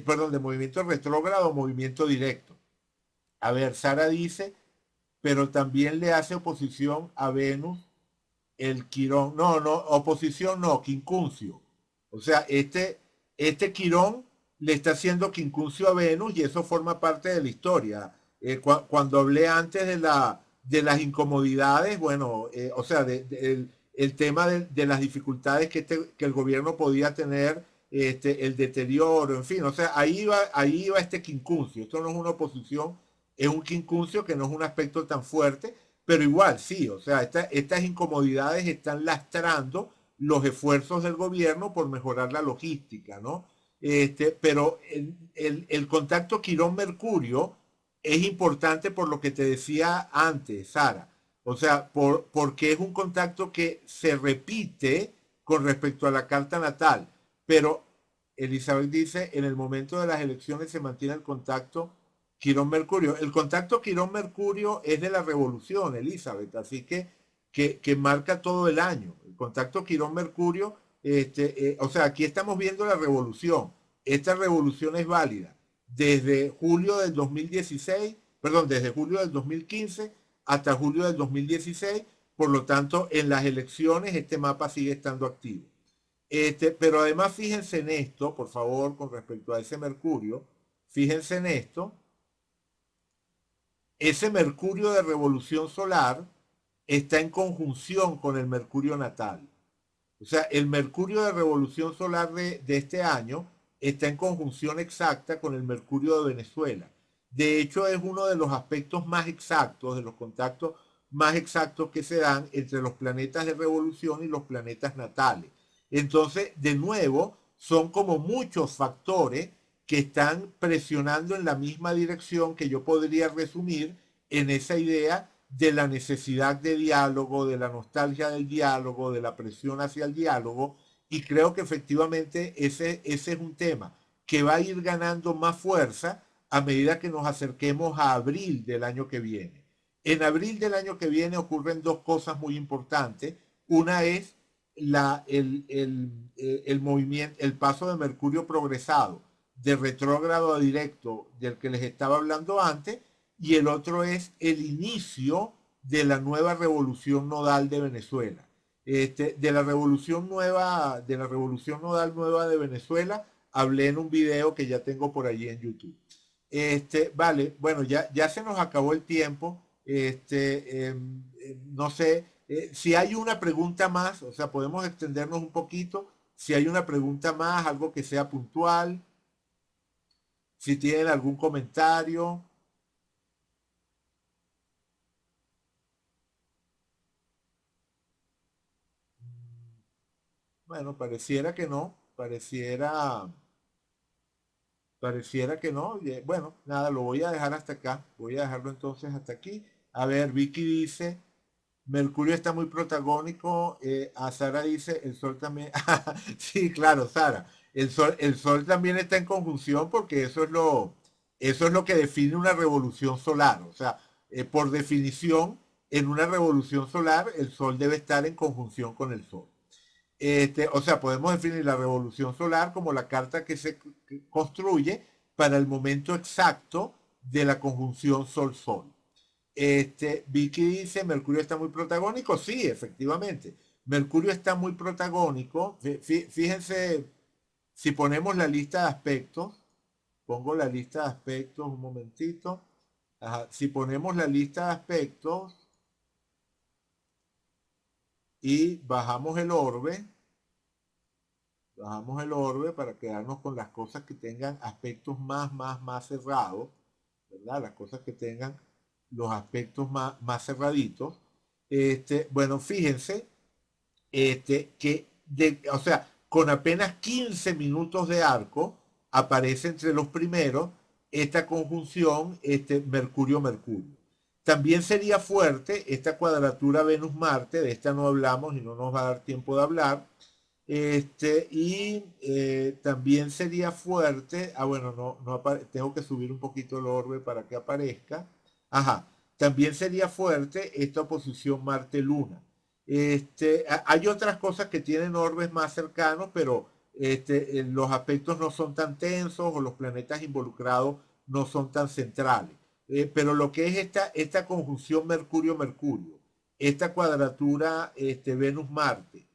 perdón, de movimiento retrógrado o movimiento directo. A ver, Sara dice, pero también le hace oposición a Venus el Quirón. No, no, oposición no, quincuncio. O sea, este Quirón le está haciendo quincuncio a Venus y eso forma parte de la historia. Cuando hablé antes de las incomodidades, bueno, o sea, el tema de las dificultades que el gobierno podía tener, el deterioro, en fin, o sea, ahí va este quincuncio. Esto no es una oposición, es un quincuncio que no es un aspecto tan fuerte, pero igual, sí, o sea, estas incomodidades están lastrando los esfuerzos del gobierno por mejorar la logística, ¿no? Pero el contacto Quirón-Mercurio es importante por lo que te decía antes, Sara. O sea, porque es un contacto que se repite con respecto a la carta natal. Pero Elizabeth dice, en el momento de las elecciones se mantiene el contacto Quirón-Mercurio. El contacto Quirón-Mercurio es de la revolución, Elizabeth, así que marca todo el año. El contacto Quirón-Mercurio, o sea, aquí estamos viendo la revolución. Esta revolución es válida desde julio del 2016, perdón, desde julio del 2015 hasta julio del 2016. Por lo tanto, en las elecciones este mapa sigue estando activo. Pero además fíjense en esto, por favor, con respecto a ese Mercurio, fíjense en esto, ese Mercurio de revolución solar está en conjunción con el Mercurio natal. O sea, el Mercurio de revolución solar de este año está en conjunción exacta con el Mercurio de Venezuela. De hecho, es uno de los aspectos más exactos, de los contactos más exactos que se dan entre los planetas de revolución y los planetas natales. Entonces, de nuevo, son como muchos factores que están presionando en la misma dirección que yo podría resumir en esa idea de la necesidad de diálogo, de la nostalgia del diálogo, de la presión hacia el diálogo, y creo que efectivamente ese es un tema que va a ir ganando más fuerza a medida que nos acerquemos a abril del año que viene. En abril del año que viene ocurren dos cosas muy importantes. Una es el movimiento, el paso de Mercurio progresado de retrógrado a directo del que les estaba hablando antes, y el otro es el inicio de la nueva revolución nodal de Venezuela. De la revolución nodal nueva de Venezuela, hablé en un video que ya tengo por allí en YouTube. Vale, bueno, ya se nos acabó el tiempo. No sé, si hay una pregunta más, o sea, podemos extendernos un poquito. Si hay una pregunta más, algo que sea puntual, si tienen algún comentario. Bueno, pareciera que no. Bueno, nada, lo voy a dejar hasta acá. Voy a dejarlo entonces hasta aquí. A ver, Vicky dice, Mercurio está muy protagónico. A Sara dice, el Sol también. Sí, claro, Sara. El Sol también está en conjunción porque eso es lo que define una revolución solar. O sea, por definición, en una revolución solar, el Sol debe estar en conjunción con el Sol. O sea, podemos definir la revolución solar como la carta que se construye para el momento exacto de la conjunción Sol-Sol. Vicky dice, Mercurio está muy protagónico. Sí, efectivamente. Mercurio está muy protagónico. Fíjense, si ponemos la lista de aspectos, pongo la lista de aspectos un momentito. Ajá, si ponemos la lista de aspectos y bajamos el orbe para quedarnos con las cosas que tengan aspectos más cerrados, ¿verdad? Las cosas que tengan los aspectos más cerraditos. Bueno, fíjense o sea, con apenas 15 minutos de arco, aparece entre los primeros esta conjunción Mercurio-Mercurio. También sería fuerte esta cuadratura Venus-Marte, de esta no hablamos y no nos va a dar tiempo de hablar. También sería fuerte, bueno, no tengo que subir un poquito el orbe para que aparezca. Ajá, también sería fuerte esta oposición Marte-Luna. Hay otras cosas que tienen orbes más cercanos, pero los aspectos no son tan tensos o los planetas involucrados no son tan centrales. Pero lo que es esta conjunción Mercurio-Mercurio, esta cuadratura Venus-Marte,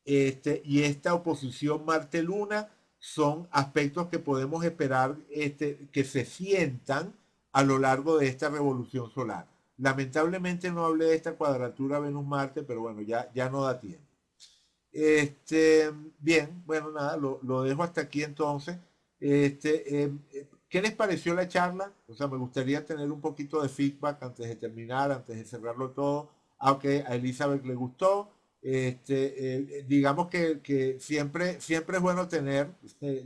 y esta oposición Marte-Luna son aspectos que podemos esperar que se sientan a lo largo de esta revolución solar. Lamentablemente no hablé de esta cuadratura Venus-Marte, pero bueno, ya no da tiempo. Bien, bueno, nada, lo dejo hasta aquí entonces. ¿Qué les pareció la charla? O sea, me gustaría tener un poquito de feedback antes de terminar, antes de cerrarlo todo. Aunque a Elizabeth le gustó. Digamos que siempre es bueno tener,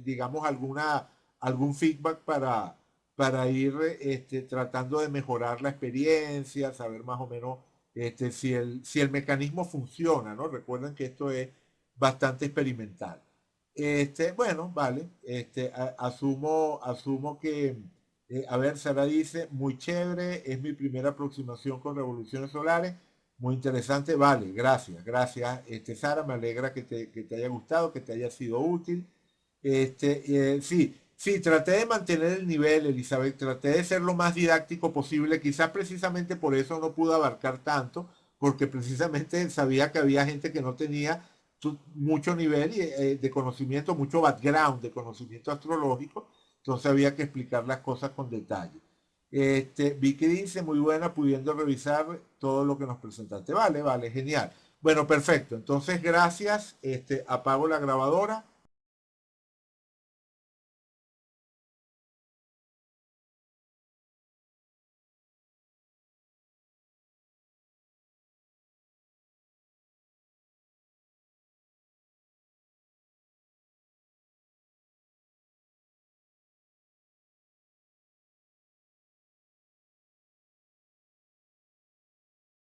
digamos, algún feedback para ir tratando de mejorar la experiencia, saber más o menos si el mecanismo funciona, ¿no? Recuerden que esto es bastante experimental. Bueno, vale, asumo que, a ver, Sara dice, muy chévere, es mi primera aproximación con revoluciones solares, muy interesante, vale, gracias, Sara, me alegra que te haya gustado, que te haya sido útil. Sí, traté de mantener el nivel, Elizabeth, traté de ser lo más didáctico posible, quizás precisamente por eso no pude abarcar tanto, porque precisamente sabía que había gente que no tenía mucho nivel de conocimiento, mucho background de conocimiento astrológico, entonces había que explicar las cosas con detalle. Vicky dice, muy buena, pudiendo revisar todo lo que nos presentaste. Vale, genial. Bueno, perfecto. Entonces, gracias. Apago la grabadora